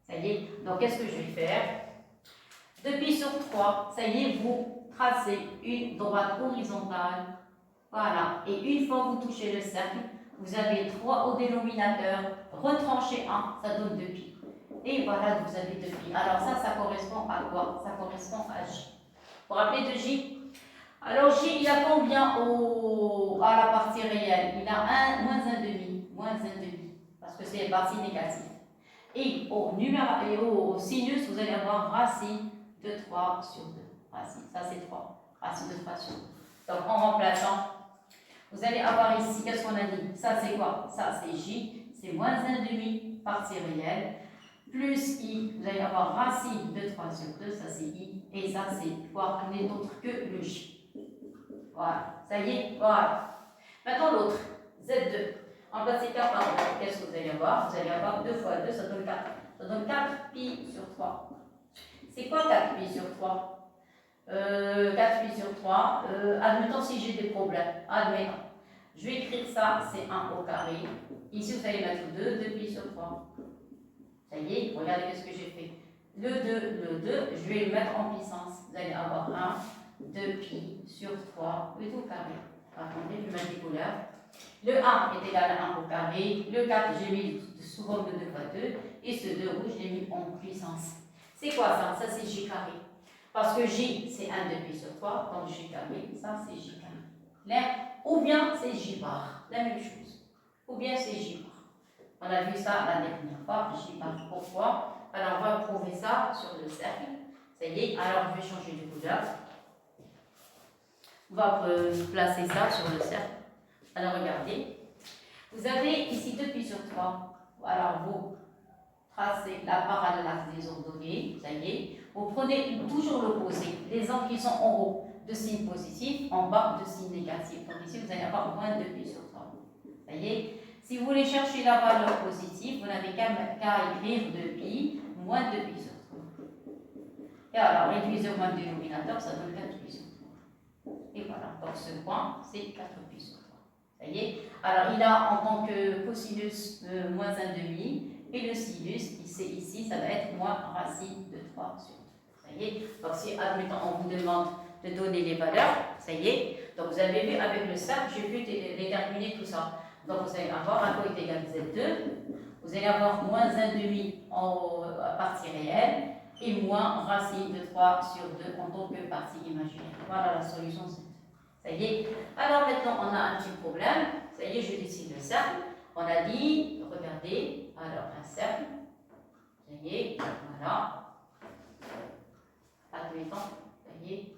Ça y est. Donc, qu'est-ce que je vais faire? 2 pi sur 3, ça y est, vous tracez une droite horizontale. Voilà. Et une fois que vous touchez le cercle, vous avez 3 au dénominateur. Retranchez 1, ça donne 2 pi. Et voilà, vous avez 2 pi. Alors ça correspond à quoi? Ça correspond à J. Vous vous rappelez de J? Alors J, il a combien à la partie réelle? Il a moins 1 demi. Moins 1 demi. Parce que c'est la partie négative. Et au sinus, vous allez avoir racine de 3 sur 2. Racine, ça c'est 3. Racine de 3 sur 2. Donc en remplaçant, vous allez avoir ici, qu'est-ce qu'on a dit? Ça c'est quoi? Ça c'est J, c'est moins 1 demi, partie réelle, plus I. Vous allez avoir racine de 3 sur 2, ça c'est I. Et ça c'est quoi? N'est autre que le J. Voilà, ça y est, voilà. Maintenant l'autre, Z2. Remplacez 4 par 2. Qu'est-ce que vous allez avoir? Vous allez avoir 2 fois 2, ça donne 4. Ça donne 4 pi sur 3. C'est quoi 4 pi sur 3? 4 pi sur 3. Admettons si j'ai des problèmes. Admettons. Je vais écrire ça, c'est 1 au carré. Ici, vous allez mettre 2, 2 pi sur 3. Ça y est, regardez ce que j'ai fait. Le 2, je vais le mettre en puissance. Vous allez avoir 1, 2 pi sur 3, le tout carré. Attendez, je vais mettre des couleurs. Le 1 est égal à 1 au carré. Le 4, j'ai mis sous forme de 2 fois 2. Et ce 2 rouge, je l'ai mis en puissance. C'est quoi ça? Ça, c'est J carré. Parce que J, c'est 1 2 pi sur 3. Donc J carré, ça, c'est J carré. Là, ou bien c'est J bar. La même chose. Ou bien c'est J bar. On a vu ça la dernière fois. J bar. Pourquoi? Alors, on va prouver ça sur le cercle. Ça y est. Alors, je vais changer de couleur. On va placer ça sur le cercle. Alors, regardez. Vous avez ici 2 pi sur 3. Alors, vous tracez la parallèle des ordonnées. Ça y est. Vous prenez toujours l'opposé. Les angles qui sont en haut de signe positif, en bas de signe négatif. Donc, ici, vous allez avoir moins 2 pi sur 3. Ça y est. Si vous voulez chercher la valeur positive, vous n'avez qu'à écrire 2 pi moins 2 pi sur 3. Et alors, réduisez au moins le dénominateur, ça donne 4 pi sur 3. Et voilà, donc ce point, c'est 4 pi sur 3. Ça y est. Alors, il a en tant que cosinus moins 1,5, et le sinus, c'est ici, ça va être moins racine de 3 sur 2. Ça y est. Donc, si, admettons, on vous demande de donner les valeurs, ça y est. Donc, vous avez vu, avec le cercle, j'ai pu déterminer tout ça. Donc, vous allez avoir un est égal à Z2. Vous allez avoir moins 1,5 en partie réelle et moins racine de 3 sur 2 en tant que partie imaginaire. Voilà la solution Z2. Ça y est. Alors, maintenant, on a un petit problème. Ça y est, je dessine le cercle. On a dit, regardez, alors un cercle. Ça y est, voilà. Admettons, ça y est.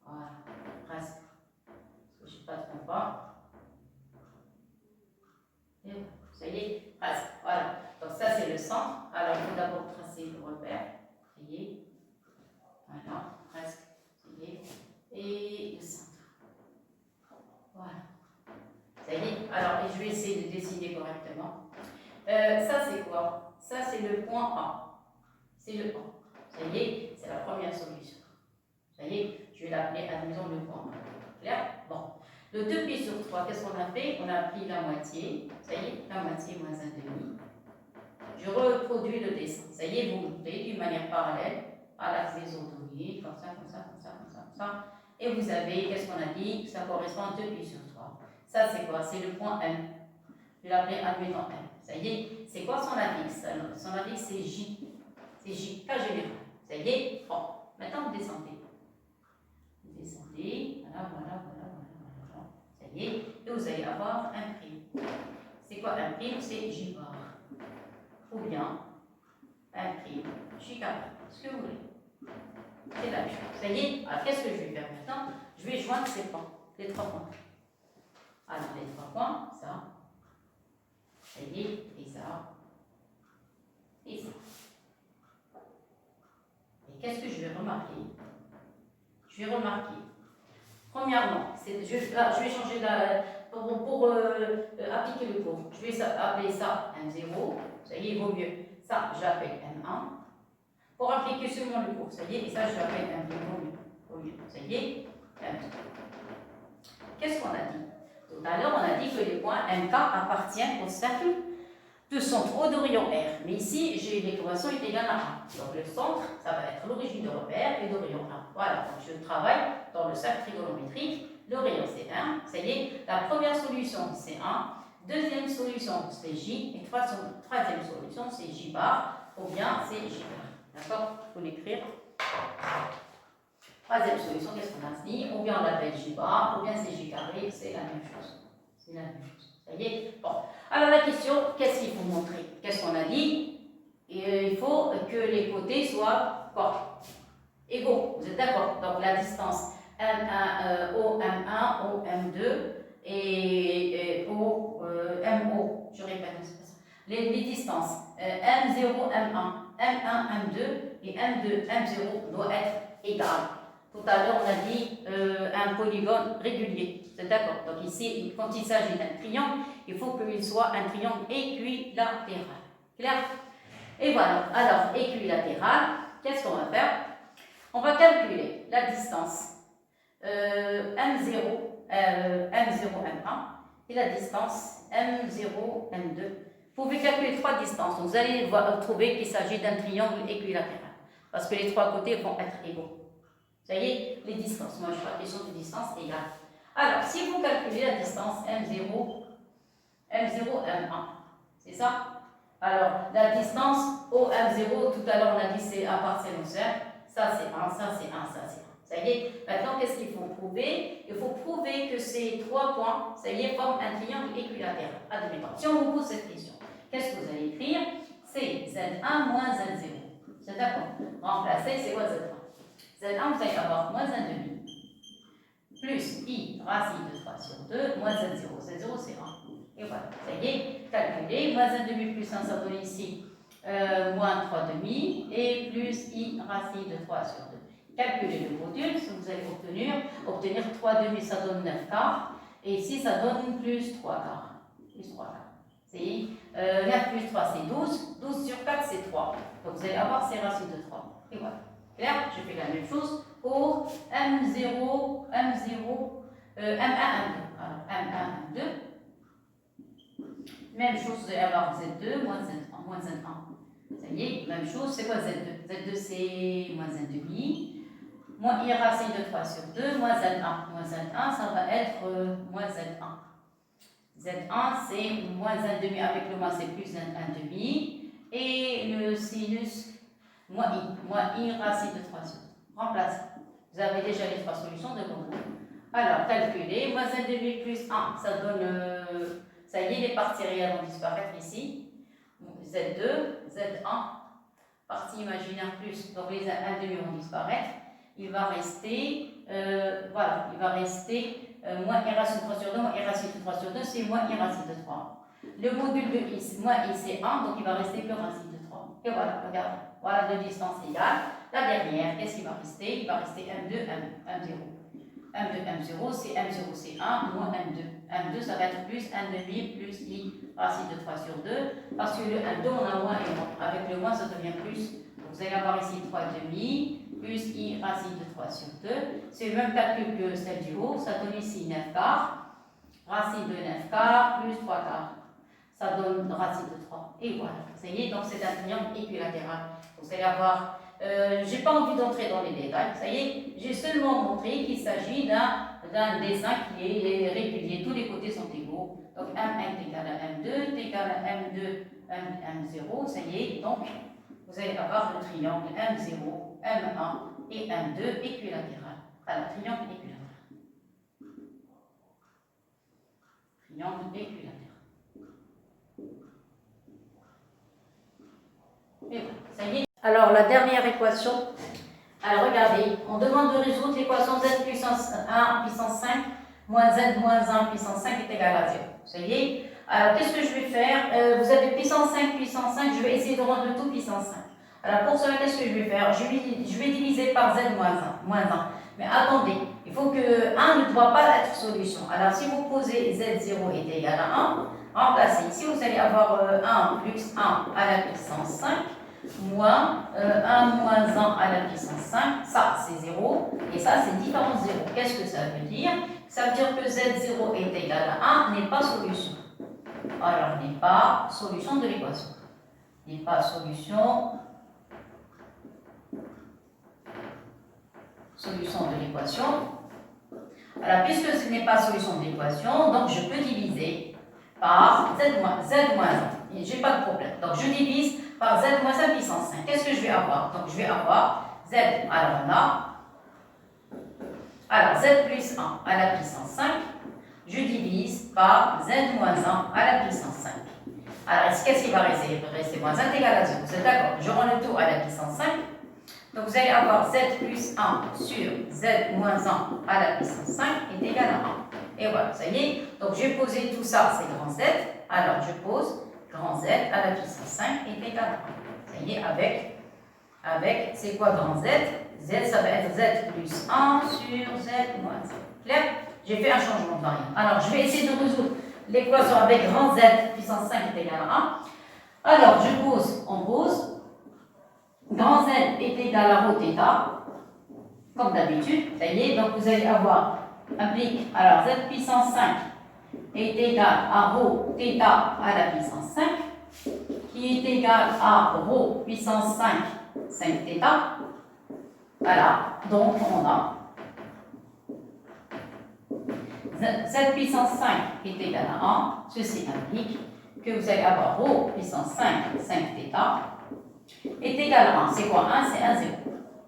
Voilà, presque. Parce que je n'ai pas de compas. Et ça y est, presque. Voilà. Donc ça, c'est le centre. Alors, il faut d'abord tracer le repère. Ça y est. Voilà, presque. Ça y est. Et le centre. Voilà. Ça y est. Alors, je vais essayer de dessiner correctement. Ça, c'est quoi? Ça, c'est le point A. C'est le A. Ça y est, c'est la première solution. Ça y est, je vais l'appeler à la maison le point A. Clair? Bon. Le 2 pi sur 3, qu'est-ce qu'on a fait? On a pris la moitié. Ça y est, la moitié moins 1,5. Je reproduis le dessin. Ça y est, vous montez d'une manière parallèle à l'axe des ordonnées, comme ça, comme ça, comme ça, comme ça, comme ça. Et vous avez, qu'est-ce qu'on a dit? Ça correspond à 2 pi sur 3. Ça, c'est quoi? C'est le point M. Je vais l'appeler admettons M. Ça y est, c'est quoi son affixe? Son affixe, c'est J. C'est J, cas général. Ça y est, bon. Maintenant, vous descendez. Vous descendez, voilà, voilà, voilà, voilà, voilà. Ça y est, et vous allez avoir un prime. C'est quoi un prime? C'est J bar. Ou bien un prime J carré, ce que vous voulez. C'est la même chose. Ça y est, alors qu'est-ce que je vais faire maintenant? Je vais joindre ces points, les 3 points. Alors, les 3 points, ça. Ça y est, et ça. Et ça. Et qu'est-ce que je vais remarquer? Je vais remarquer. Premièrement, je vais changer pour appliquer le cours. Je vais appeler ça M0. Ça y est, il vaut mieux. Ça, je l'appelle M1. Pour appliquer seulement le cours. Ça y est, et ça, je l'appelle M2. Vaut mieux. Ça y est, M2. Qu'est-ce qu'on a dit? Tout à l'heure, on a dit que les points MK appartiennent au cercle de centre O d'Orion R. Mais ici, j'ai l'équation est égale à 1. Donc le centre, ça va être l'origine de repère et d'Orion 1. Voilà, donc je travaille dans le cercle trigonométrique. L'Orion c'est 1. Ça y est, la première solution c'est 1. Deuxième solution c'est J. Et troisième solution c'est J bar. Ou bien c'est J bar. D'accord? Il faut l'écrire. Troisième solution, qu'est-ce qu'on a dit? Ou bien on l'appelle J bar, ou bien c'est J carré, c'est la même chose. C'est la même chose. Ça y est? Bon. Alors la question, qu'est-ce qu'il faut montrer? Qu'est-ce qu'on a dit? Il faut que les côtés soient quoi? égaux. Vous êtes d'accord? Donc la distance M1 au M1 au M2 et au MO. Je répète, c'est pas ça. Les distances M0, M1, M1, M2 et M2, M0 doivent être égales. Tout à l'heure, on a dit un polygone régulier. Vous êtes d'accord? Donc ici, quand il s'agit d'un triangle, il faut qu'il soit un triangle équilatéral. Clair? Et voilà. Alors, équilatéral, qu'est-ce qu'on va faire? On va calculer la distance M0, M1 et la distance M0, M2. Vous pouvez calculer trois distances. Donc, vous allez trouver qu'il s'agit d'un triangle équilatéral. Parce que les trois côtés vont être égaux. Ça y est, les distances. Moi, je fais la question de distance égale. Alors, si vous calculez la distance M0, M1, c'est ça? Alors, la distance au M0, tout à l'heure, on a dit c'est à part c'est ça c'est 1, ça c'est 1, ça c'est 1. Ça y est, maintenant, qu'est-ce qu'il faut prouver? Il faut prouver que ces trois points, ça y est, forment un triangle équilatéral. Admettons, si on vous pose cette question, qu'est-ce que vous allez écrire? C'est Z1 moins Z0. C'est d'accord? Remplacer, c'est quoi Z1? Z1, vous allez avoir moins 1 demi, plus I racine de 3 sur 2, moins Z0. Z0, c'est 1. Et voilà, ça y est, calculé. Moins 1 demi plus 1, ça donne ici moins 3 demi, et plus I racine de 3 sur 2. Calculez le module, ce que vous allez obtenir 3 demi, ça donne 9 quarts, et ici, ça donne plus 3 quarts. Plus 3 quarts. C'est 9 plus 3, c'est 12. 12 sur 4, c'est 3. Donc, vous allez avoir ces racines de 3. Et voilà. Clair? Je fais la même chose pour M0, M1, M2. Alors, M1, M2. Même chose, vous allez avoir Z2 moins Z1, moins Z1. Ça y est, même chose, c'est quoi Z2? Z2, c'est moins 1 demi. Moins I racine de 3 sur 2, moins Z1. Moins Z1, ça va être moins Z1. Z1, c'est moins 1 demi, avec le moins, c'est plus 1 demi. Et le sinus, moins I racine de 3 sur 2. Remplace. Vous avez déjà les trois solutions devant vous. Alors, calculez, moins 1 demi plus 1, ça donne, ça y est, les parties réelles vont disparaître ici. Z2, Z1, partie imaginaire plus, donc les 1 demi vont disparaître. Il va rester, voilà, il va rester moins I racine de 3 sur 2, moins I racine de 3 sur 2, c'est moins I racine de 3. Le module de I, moins I, c'est 1, donc il va rester que racine de 3. Et voilà, regardez. Voilà deux distances égales. La dernière, qu'est-ce qu'il va rester? Il va rester M2, M0. M2, M0, c'est M0, c'est 1, moins M2. M2, ça va être plus 1 demi plus I racine de 3 sur 2. Parce que le M2, on a moins et moins. Avec le moins, ça devient plus. Donc, vous allez avoir ici 3 demi plus I racine de 3 sur 2. C'est le même calcul que celle du haut. Ça donne ici 9 quarts. Racine de 9 quarts plus 3 quarts. Ça donne racine de 3. Et voilà. Ça y est, donc c'est un triangle équilatéral. Vous allez avoir, j'ai pas envie d'entrer dans les détails, ça y est, j'ai seulement montré qu'il s'agit d'un dessin qui est régulier, tous les côtés sont égaux. Donc M1 est égal à M2, est égal à M2, M0, ça y est, donc vous allez avoir le triangle M0, M1 et M2 équilatéral. Alors, triangle équilatéral. Triangle équilatéral. Et voilà, ça y est. Alors, la dernière équation, alors regardez, on demande de résoudre l'équation z puissance 1 puissance 5 moins z moins 1 puissance 5 est égal à 0. Ça y est. Alors, qu'est-ce que je vais faire? Vous avez puissance 5, je vais essayer de rendre le tout puissance 5. Alors, pour cela, qu'est-ce que je vais faire? Je vais diviser par z moins 1. Mais attendez, il faut que 1 ne doit pas être solution. Alors, si vous posez z0 est égal à 1, remplacez. Ici, vous allez avoir 1 plus 1 à la puissance 5. Moins 1 moins 1 à la puissance 5, ça c'est 0, et ça c'est différence 0. Qu'est-ce que ça veut dire? Ça veut dire que z0 est égal à 1 n'est pas solution. Alors, n'est pas solution de l'équation. N'est pas solution de l'équation. Alors, puisque ce n'est pas solution de l'équation, donc je peux diviser par z moins 1. J'ai pas de problème. Donc, je divise par z moins 1 puissance 5. Qu'est-ce que je vais avoir? Donc, je vais avoir z, alors on a, z plus 1 à la puissance 5, je divise par z moins 1 à la puissance 5. Alors, qu'est-ce qui va rester? Il va rester moins 1 égale à 0. C'est d'accord. Je rends le tout à la puissance 5. Donc vous allez avoir z plus 1 sur z moins 1 à la puissance 5 est égal à 1. Et voilà, ça y est. Donc j'ai posé tout ça, c'est grand Z. Alors je pose grand Z à la puissance 5 est égal à 1. Ça y est, avec c'est quoi grand Z? Z, ça va être Z plus 1 sur Z moins 1. Clair? J'ai fait un changement de variable. Alors je vais essayer de résoudre l'équation avec grand Z puissance 5 est égal à 1. Alors je pose, on pose. Grand Z est égal à rho θ, comme d'habitude, ça y est, donc vous allez avoir, implique, alors Z puissance 5 est égal à rho θ à la puissance 5, qui est égal à rho puissance 5, 5 θ. Voilà, donc on a Z puissance 5 est égal à 1, ceci implique que vous allez avoir rho puissance 5, 5 θ, est égal à 1. C'est quoi 1? C'est 1, 0.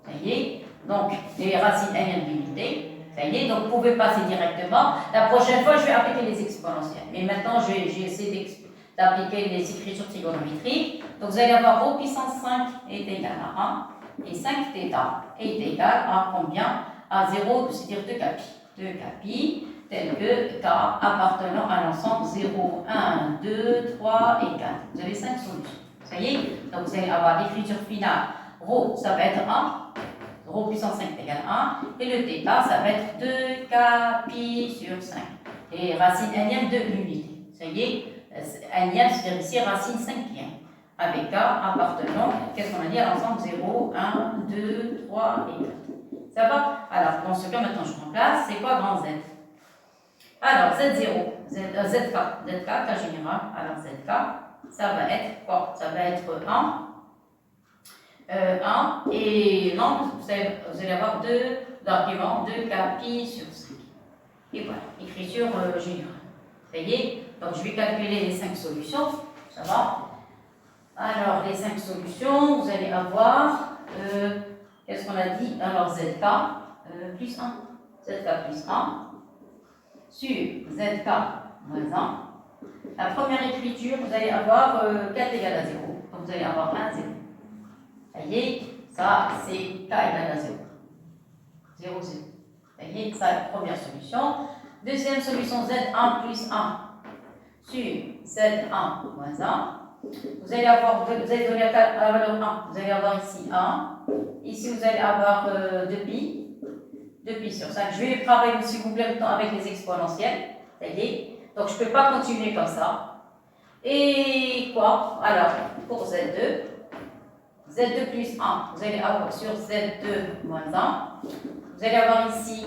Ça y est. Donc, les racines n d'unité. Ça y est. Donc, vous pouvez passer directement. La prochaine fois, je vais appliquer les exponentielles. Mais maintenant, j'ai essayé d'appliquer les écritures trigonométriques. Donc, vous allez avoir rho puissance 5 est égal à 1. Et 5 θ est égal à combien? À 0, c'est-à-dire 2 capi. 2 capi, tel que k appartenant à l'ensemble 0, 1, 2, 3 et 4. Vous avez 5 solutions. Ça y est, donc vous allez avoir l'écriture finale. Rho, ça va être 1. Rho puissance 5 égale 1. Et le θ, ça va être 2 k pi sur 5. Et racine énième de l'unité. Ça y est, énième, c'est-à-dire ici racine cinquième. Avec k appartenant, qu'est-ce qu'on a dit à l'ensemble? 0, 1, 2, 3 et 4. Ça va? Alors, dans ce cas, maintenant je remplace. C'est quoi grand Z? Alors, Z0, ZK, cas général. Alors, ZK. Ça va être quoi? Ça va être 1. 1 et non, vous allez avoir 2 arguments, 2 k pi sur 5. Et voilà, écriture générale. Ça y est, donc je vais calculer les 5 solutions. Ça va? Alors, les 5 solutions, vous allez avoir, qu'est-ce qu'on a dit? Alors, ZK plus 1. ZK plus 1 sur ZK moins 1. La première écriture, vous allez avoir 4 égale à 0. Donc vous allez avoir 1, 0. Ça y est, ça c'est k égale à 0. 0, 0. Ça y est, ça c'est la première solution. Deuxième solution, Z1 plus 1 sur Z1 moins 1. Vous allez avoir, vous allez donner la valeur 1. Vous allez avoir ici 1. Ici, vous allez avoir 2 pi. 2 pi sur 5. Je vais travailler, s'il vous plaît, avec les exponentielles. Ça y est. Donc, je ne peux pas continuer comme ça. Et quoi? Alors, pour Z2, Z2 plus 1, vous allez avoir sur Z2 moins 1. Vous allez avoir ici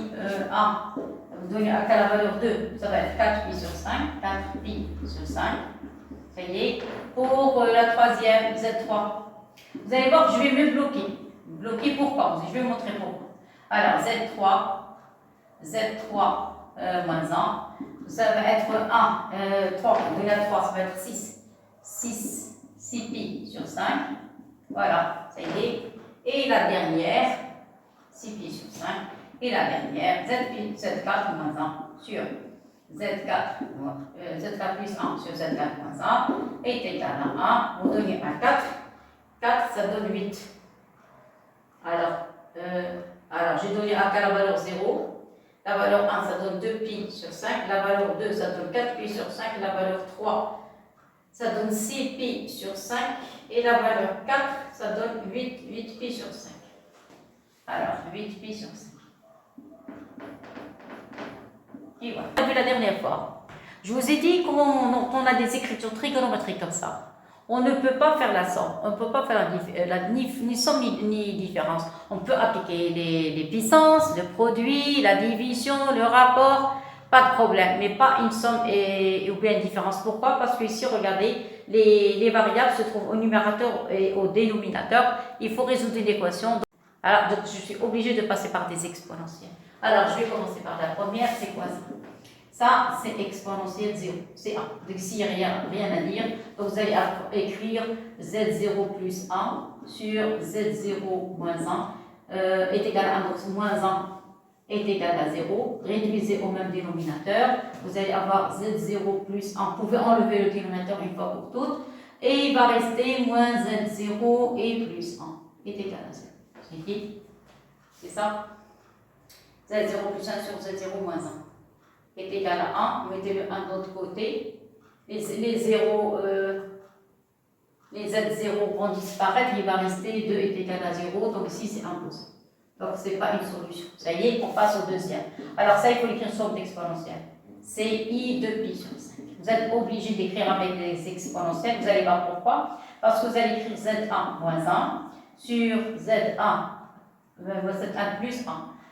1. Vous donnez à la valeur 2, ça va être 4 pi sur 5. 4 pi sur 5. Ça y est. Pour la troisième, Z3, vous allez voir que je vais me bloquer. Bloquer pourquoi? Je vais vous montrer pourquoi. Alors, Z3 moins 1. Ça va être 1, 3, de la 3, ça va être 6. 6 pi sur 5. Voilà, ça y est. Et la dernière, 6 pi sur 5. Et la dernière, Z4 moins 1 sur Z4 plus 1 sur Z4 moins 1 est égal à 1. Vous donnez un 4. 4, ça donne 8. Alors j'ai donné à la valeur 0. La valeur 1, ça donne 2 pi sur 5. La valeur 2, ça donne 4 pi sur 5. La valeur 3, ça donne 6 pi sur 5. Et la valeur 4, ça donne 8 pi sur 5. Alors, 8 pi sur 5. Et voilà. Vu la dernière fois, je vous ai dit qu'on a des écritures trigonométriques comme ça. On ne peut pas faire la somme, on ne peut pas faire ni somme ni différence. On peut appliquer les puissances, le produit, la division, le rapport, pas de problème, mais pas une somme ou bien une différence. Pourquoi? Parce que ici, regardez, les variables se trouvent au numérateur et au dénominateur. Il faut résoudre une équation. Alors, donc, je suis obligée de passer par des exponentielles. Alors, je vais commencer par la première, c'est quoi ça? Ça, c'est exponentielle 0, c'est 1. Donc ici, il n'y a rien à dire. Donc vous allez écrire Z0 plus 1 sur Z0 moins 1 est égal à 1. Donc moins 1 est égal à 0. Réduisez au même dénominateur. Vous allez avoir Z0 plus 1. Vous pouvez enlever le dénominateur une fois pour toutes. Et il va rester moins Z0 et plus 1 est égal à 0. Ici, c'est ça. Z0 plus 1 sur Z0 moins 1 est égal à 1. Mettez le 1 de l'autre côté. Les Z0 vont disparaître. Il va rester 2 est égal à 0. Donc ici, c'est imposé. Donc, ce n'est pas une solution. Ça y est, on passe au deuxième. Alors ça, il faut écrire somme d'exponentielle. C'est I de pi sur 5. Vous êtes obligé d'écrire avec les exponentielles. Vous allez voir pourquoi. Parce que vous allez écrire Z1 moins 1 sur Z1 plus 1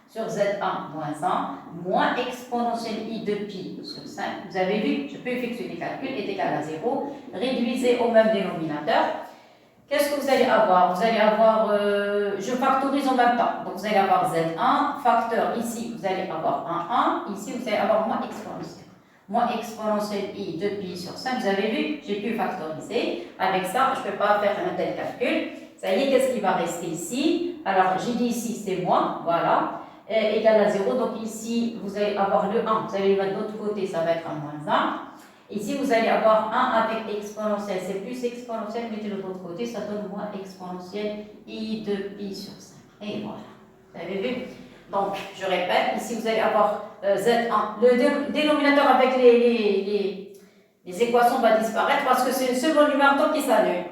sur Z1 moins 1 moins exponentielle I de pi sur 5. Vous avez vu, je peux effectuer des calculs, est égal à 0. Réduisez au même dénominateur. Qu'est-ce que vous allez avoir? Vous allez avoir, je factorise en même temps. Donc vous allez avoir Z1, facteur ici, vous allez avoir un 1, ici vous allez avoir moins exponentielle. Moins exponentielle I de pi sur 5, vous avez vu, j'ai pu factoriser. Avec ça, je ne peux pas faire un tel calcul. Ça y est, qu'est-ce qui va rester ici? Alors j'ai dit ici c'est moins, voilà, égal à 0. Donc ici, vous allez avoir le 1, vous allez le mettre de l'autre côté, ça va être un moins 1. Ici, vous allez avoir 1 avec exponentielle, c'est plus exponentielle, mettez de l'autre côté, ça donne moins exponentielle I de pi sur 5. Et voilà, vous avez vu? Donc, je répète, ici, vous allez avoir Z1. Le dénominateur avec les équations va disparaître parce que c'est le second numérateur qui s'annule.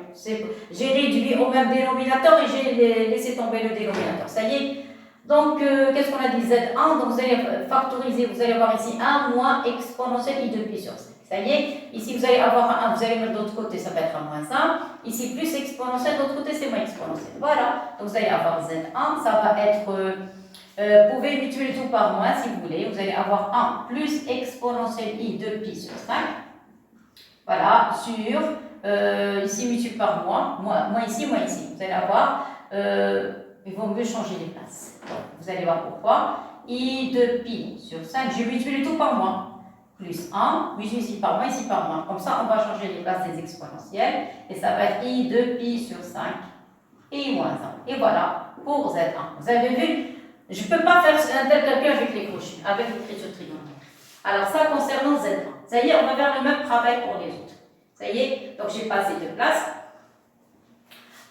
J'ai réduit au même dénominateur et j'ai laissé tomber le dénominateur. Ça y est? Donc, qu'est-ce qu'on a dit? Z1, donc vous allez factoriser, vous allez avoir ici 1 moins exponentielle I de pi sur 5. Ça y est, ici vous allez avoir un 1, vous allez mettre de l'autre côté, ça va être un moins 1. Ici, plus exponentielle, de l'autre côté, c'est moins exponentielle. Voilà, donc vous allez avoir Z1, ça va être, vous pouvez multiplier tout par moins si vous voulez. Vous allez avoir 1 plus exponentielle I de pi sur 5. Voilà, sur, ici multiplié par moins ici, moins ici. Vous allez avoir, il vaut mieux changer les places. Donc, vous allez voir pourquoi. I de pi sur 5, je multiplie tout par moins. Plus 1, ici par moins, ici par moins. Comme ça, on va changer les places des exponentielles. Et ça va être I de pi sur 5 et moins 1. Et voilà, pour Z1. Vous avez vu, je ne peux pas faire un tel calcul avec les crochets, avec l'écriture trigonométrique. Alors ça, concernant Z1. Ça y est, on va faire le même travail pour les autres. Ça y est, donc j'ai passé deux places.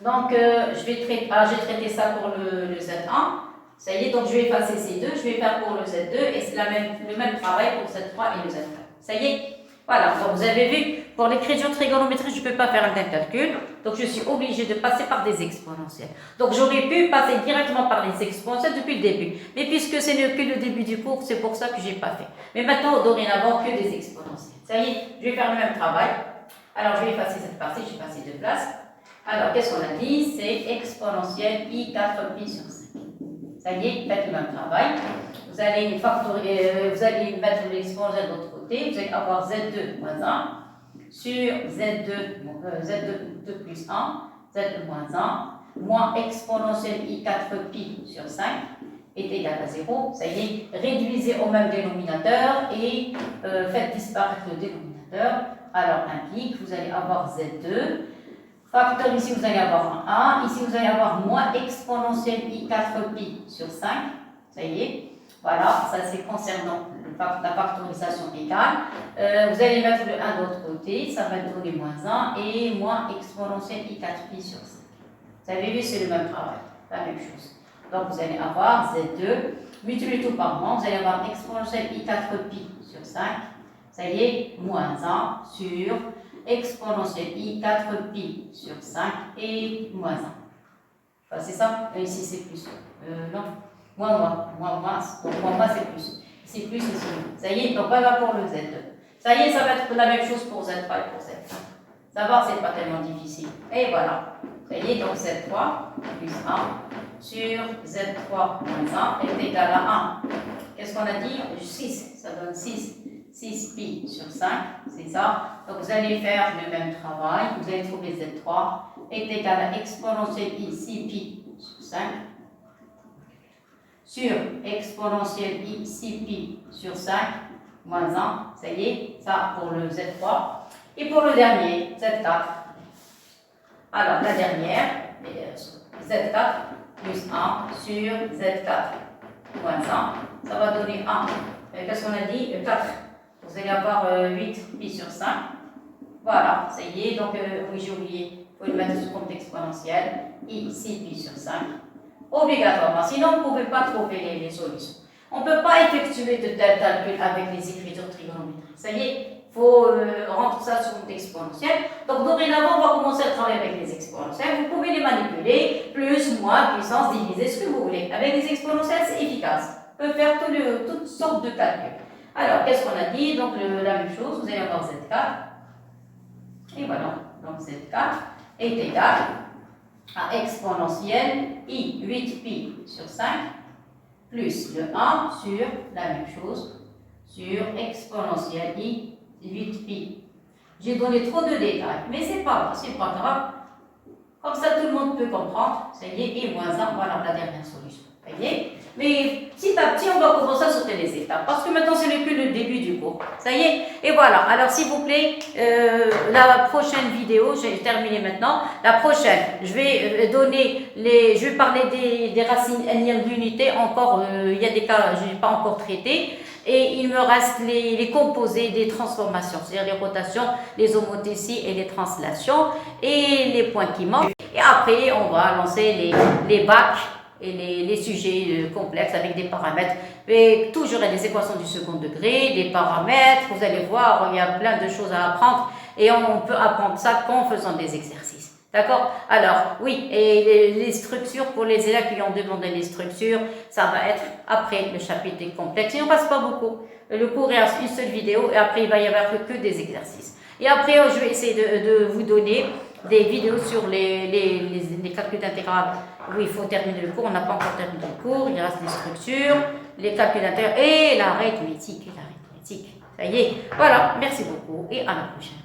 Donc, j'ai traité ça pour le Z1. Ça y est, donc je vais effacer ces deux, je vais faire pour le Z2 et c'est le même travail pour Z3 et le Z4. Ça y est, voilà, donc vous avez vu, pour l'écriture trigonométrique, je ne peux pas faire un tel calcul, donc je suis obligée de passer par des exponentielles. Donc j'aurais pu passer directement par les exponentielles depuis le début, mais puisque ce n'est que le début du cours, c'est pour ça que je n'ai pas fait. Mais maintenant, dorénavant, que des exponentielles. Ça y est, je vais faire le même travail. Alors je vais effacer cette partie, j'ai passé deux places. Alors qu'est-ce qu'on a dit? C'est exponentielle I4 pi sur 5. Ça y est, faites le même travail. Vous allez mettre l'exponentielle de l'autre côté. Vous allez avoir Z2 moins 1 sur Z2 plus 1, Z2 moins 1, moins exponentielle I4 pi sur 5 est égal à 0. Ça y est, réduisez au même dénominateur et faites disparaître le dénominateur. Alors, implique, vous allez avoir Z2. Facteur, ici vous allez avoir un 1, ici vous allez avoir moins exponentielle I4 pi sur 5, ça y est, voilà, ça c'est concernant la factorisation égale. Vous allez mettre le 1 de l'autre côté, ça va donner moins 1 et moins exponentielle I4 pi sur 5. Vous avez vu, c'est le même travail, la même chose. Donc vous allez avoir Z2, multiplié tout par moins, vous allez avoir exponentielle I4 pi sur 5, ça y est, moins 1 sur exponentielle I4 pi sur 5 et moins 1. Enfin, c'est ça? Ici c'est plus. Non, moins, donc moins c'est plus. Ici plus, ici moins. Ça y est, donc voilà pour le Z2. Ça y est, ça va être la même chose pour Z3 et pour Z4. Savoir, c'est pas tellement difficile. Et voilà. Ça y est, donc Z3 plus 1 sur Z3 moins 1 est égal à 1. Qu'est-ce qu'on a dit? 6, ça donne 6. 6 pi sur 5, c'est ça. Donc vous allez faire le même travail. Vous allez trouver Z3 est égal à exponentielle I 6 pi sur 5 sur exponentielle I 6 pi sur 5 moins 1. Ça y est, ça pour le Z3. Et pour le dernier, Z4. Alors la dernière, Z4 plus 1 sur Z4 moins 1. Ça va donner 1. Qu'est-ce qu'on a dit? 4. Vous allez avoir 8 pi sur 5. Voilà, ça y est. Donc, oui, j'ai oublié. Il faut le mettre sous compte exponentiel. I 6 pi sur 5 obligatoirement. Sinon, vous ne pouvez pas trouver les solutions. On ne peut pas effectuer de tels calculs avec les écritures trigonométriques. Ça y est, il faut rendre ça sur une exponentielle. Donc, dorénavant, on va commencer à travailler avec les exponentielles. Vous pouvez les manipuler, plus, moins, puissance, diviser, ce que vous voulez. Avec les exponentielles, c'est efficace. On peut faire toutes sortes de calculs. Alors, qu'est-ce qu'on a dit? Donc, la même chose, vous allez avoir Z4. Et voilà, donc Z4 est égal à exponentielle I 8pi sur 5 plus le 1 sur la même chose sur exponentielle I 8pi. J'ai donné trop de détails, mais c'est pas grave. Comme ça, tout le monde peut comprendre. Ça y est, et moins 1, voilà la dernière solution. Vous voyez? Mais petit à petit, on va commencer à sauter les étapes. Parce que maintenant, ce n'est plus le début du cours. Ça y est? Et voilà. Alors, s'il vous plaît, la prochaine vidéo, j'ai terminé maintenant. La prochaine, je vais parler des racines n d'unité. Encore, il y a des cas que je n'ai pas encore traités. Et il me reste les composés des transformations, c'est-à-dire les rotations, les homothéties et les translations, et les points qui manquent. Et après, on va lancer les bacs et les sujets complexes avec des paramètres. Mais toujours il y a des équations du second degré, des paramètres, vous allez voir, il y a plein de choses à apprendre. Et on peut apprendre ça qu'en faisant des exercices. D'accord? Alors, oui, et les structures, pour les élèves qui ont demandé les structures, ça va être après le chapitre des complexes. Il n'en passe pas beaucoup. Le cours est une seule vidéo et après, il va y avoir que des exercices. Et après, je vais essayer de vous donner des vidéos sur les calculs d'intégrale où il faut terminer le cours. On n'a pas encore terminé le cours, il reste les structures, les calculs d'intégrale et l'arithmétique. Ça y est. Voilà, merci beaucoup et à la prochaine.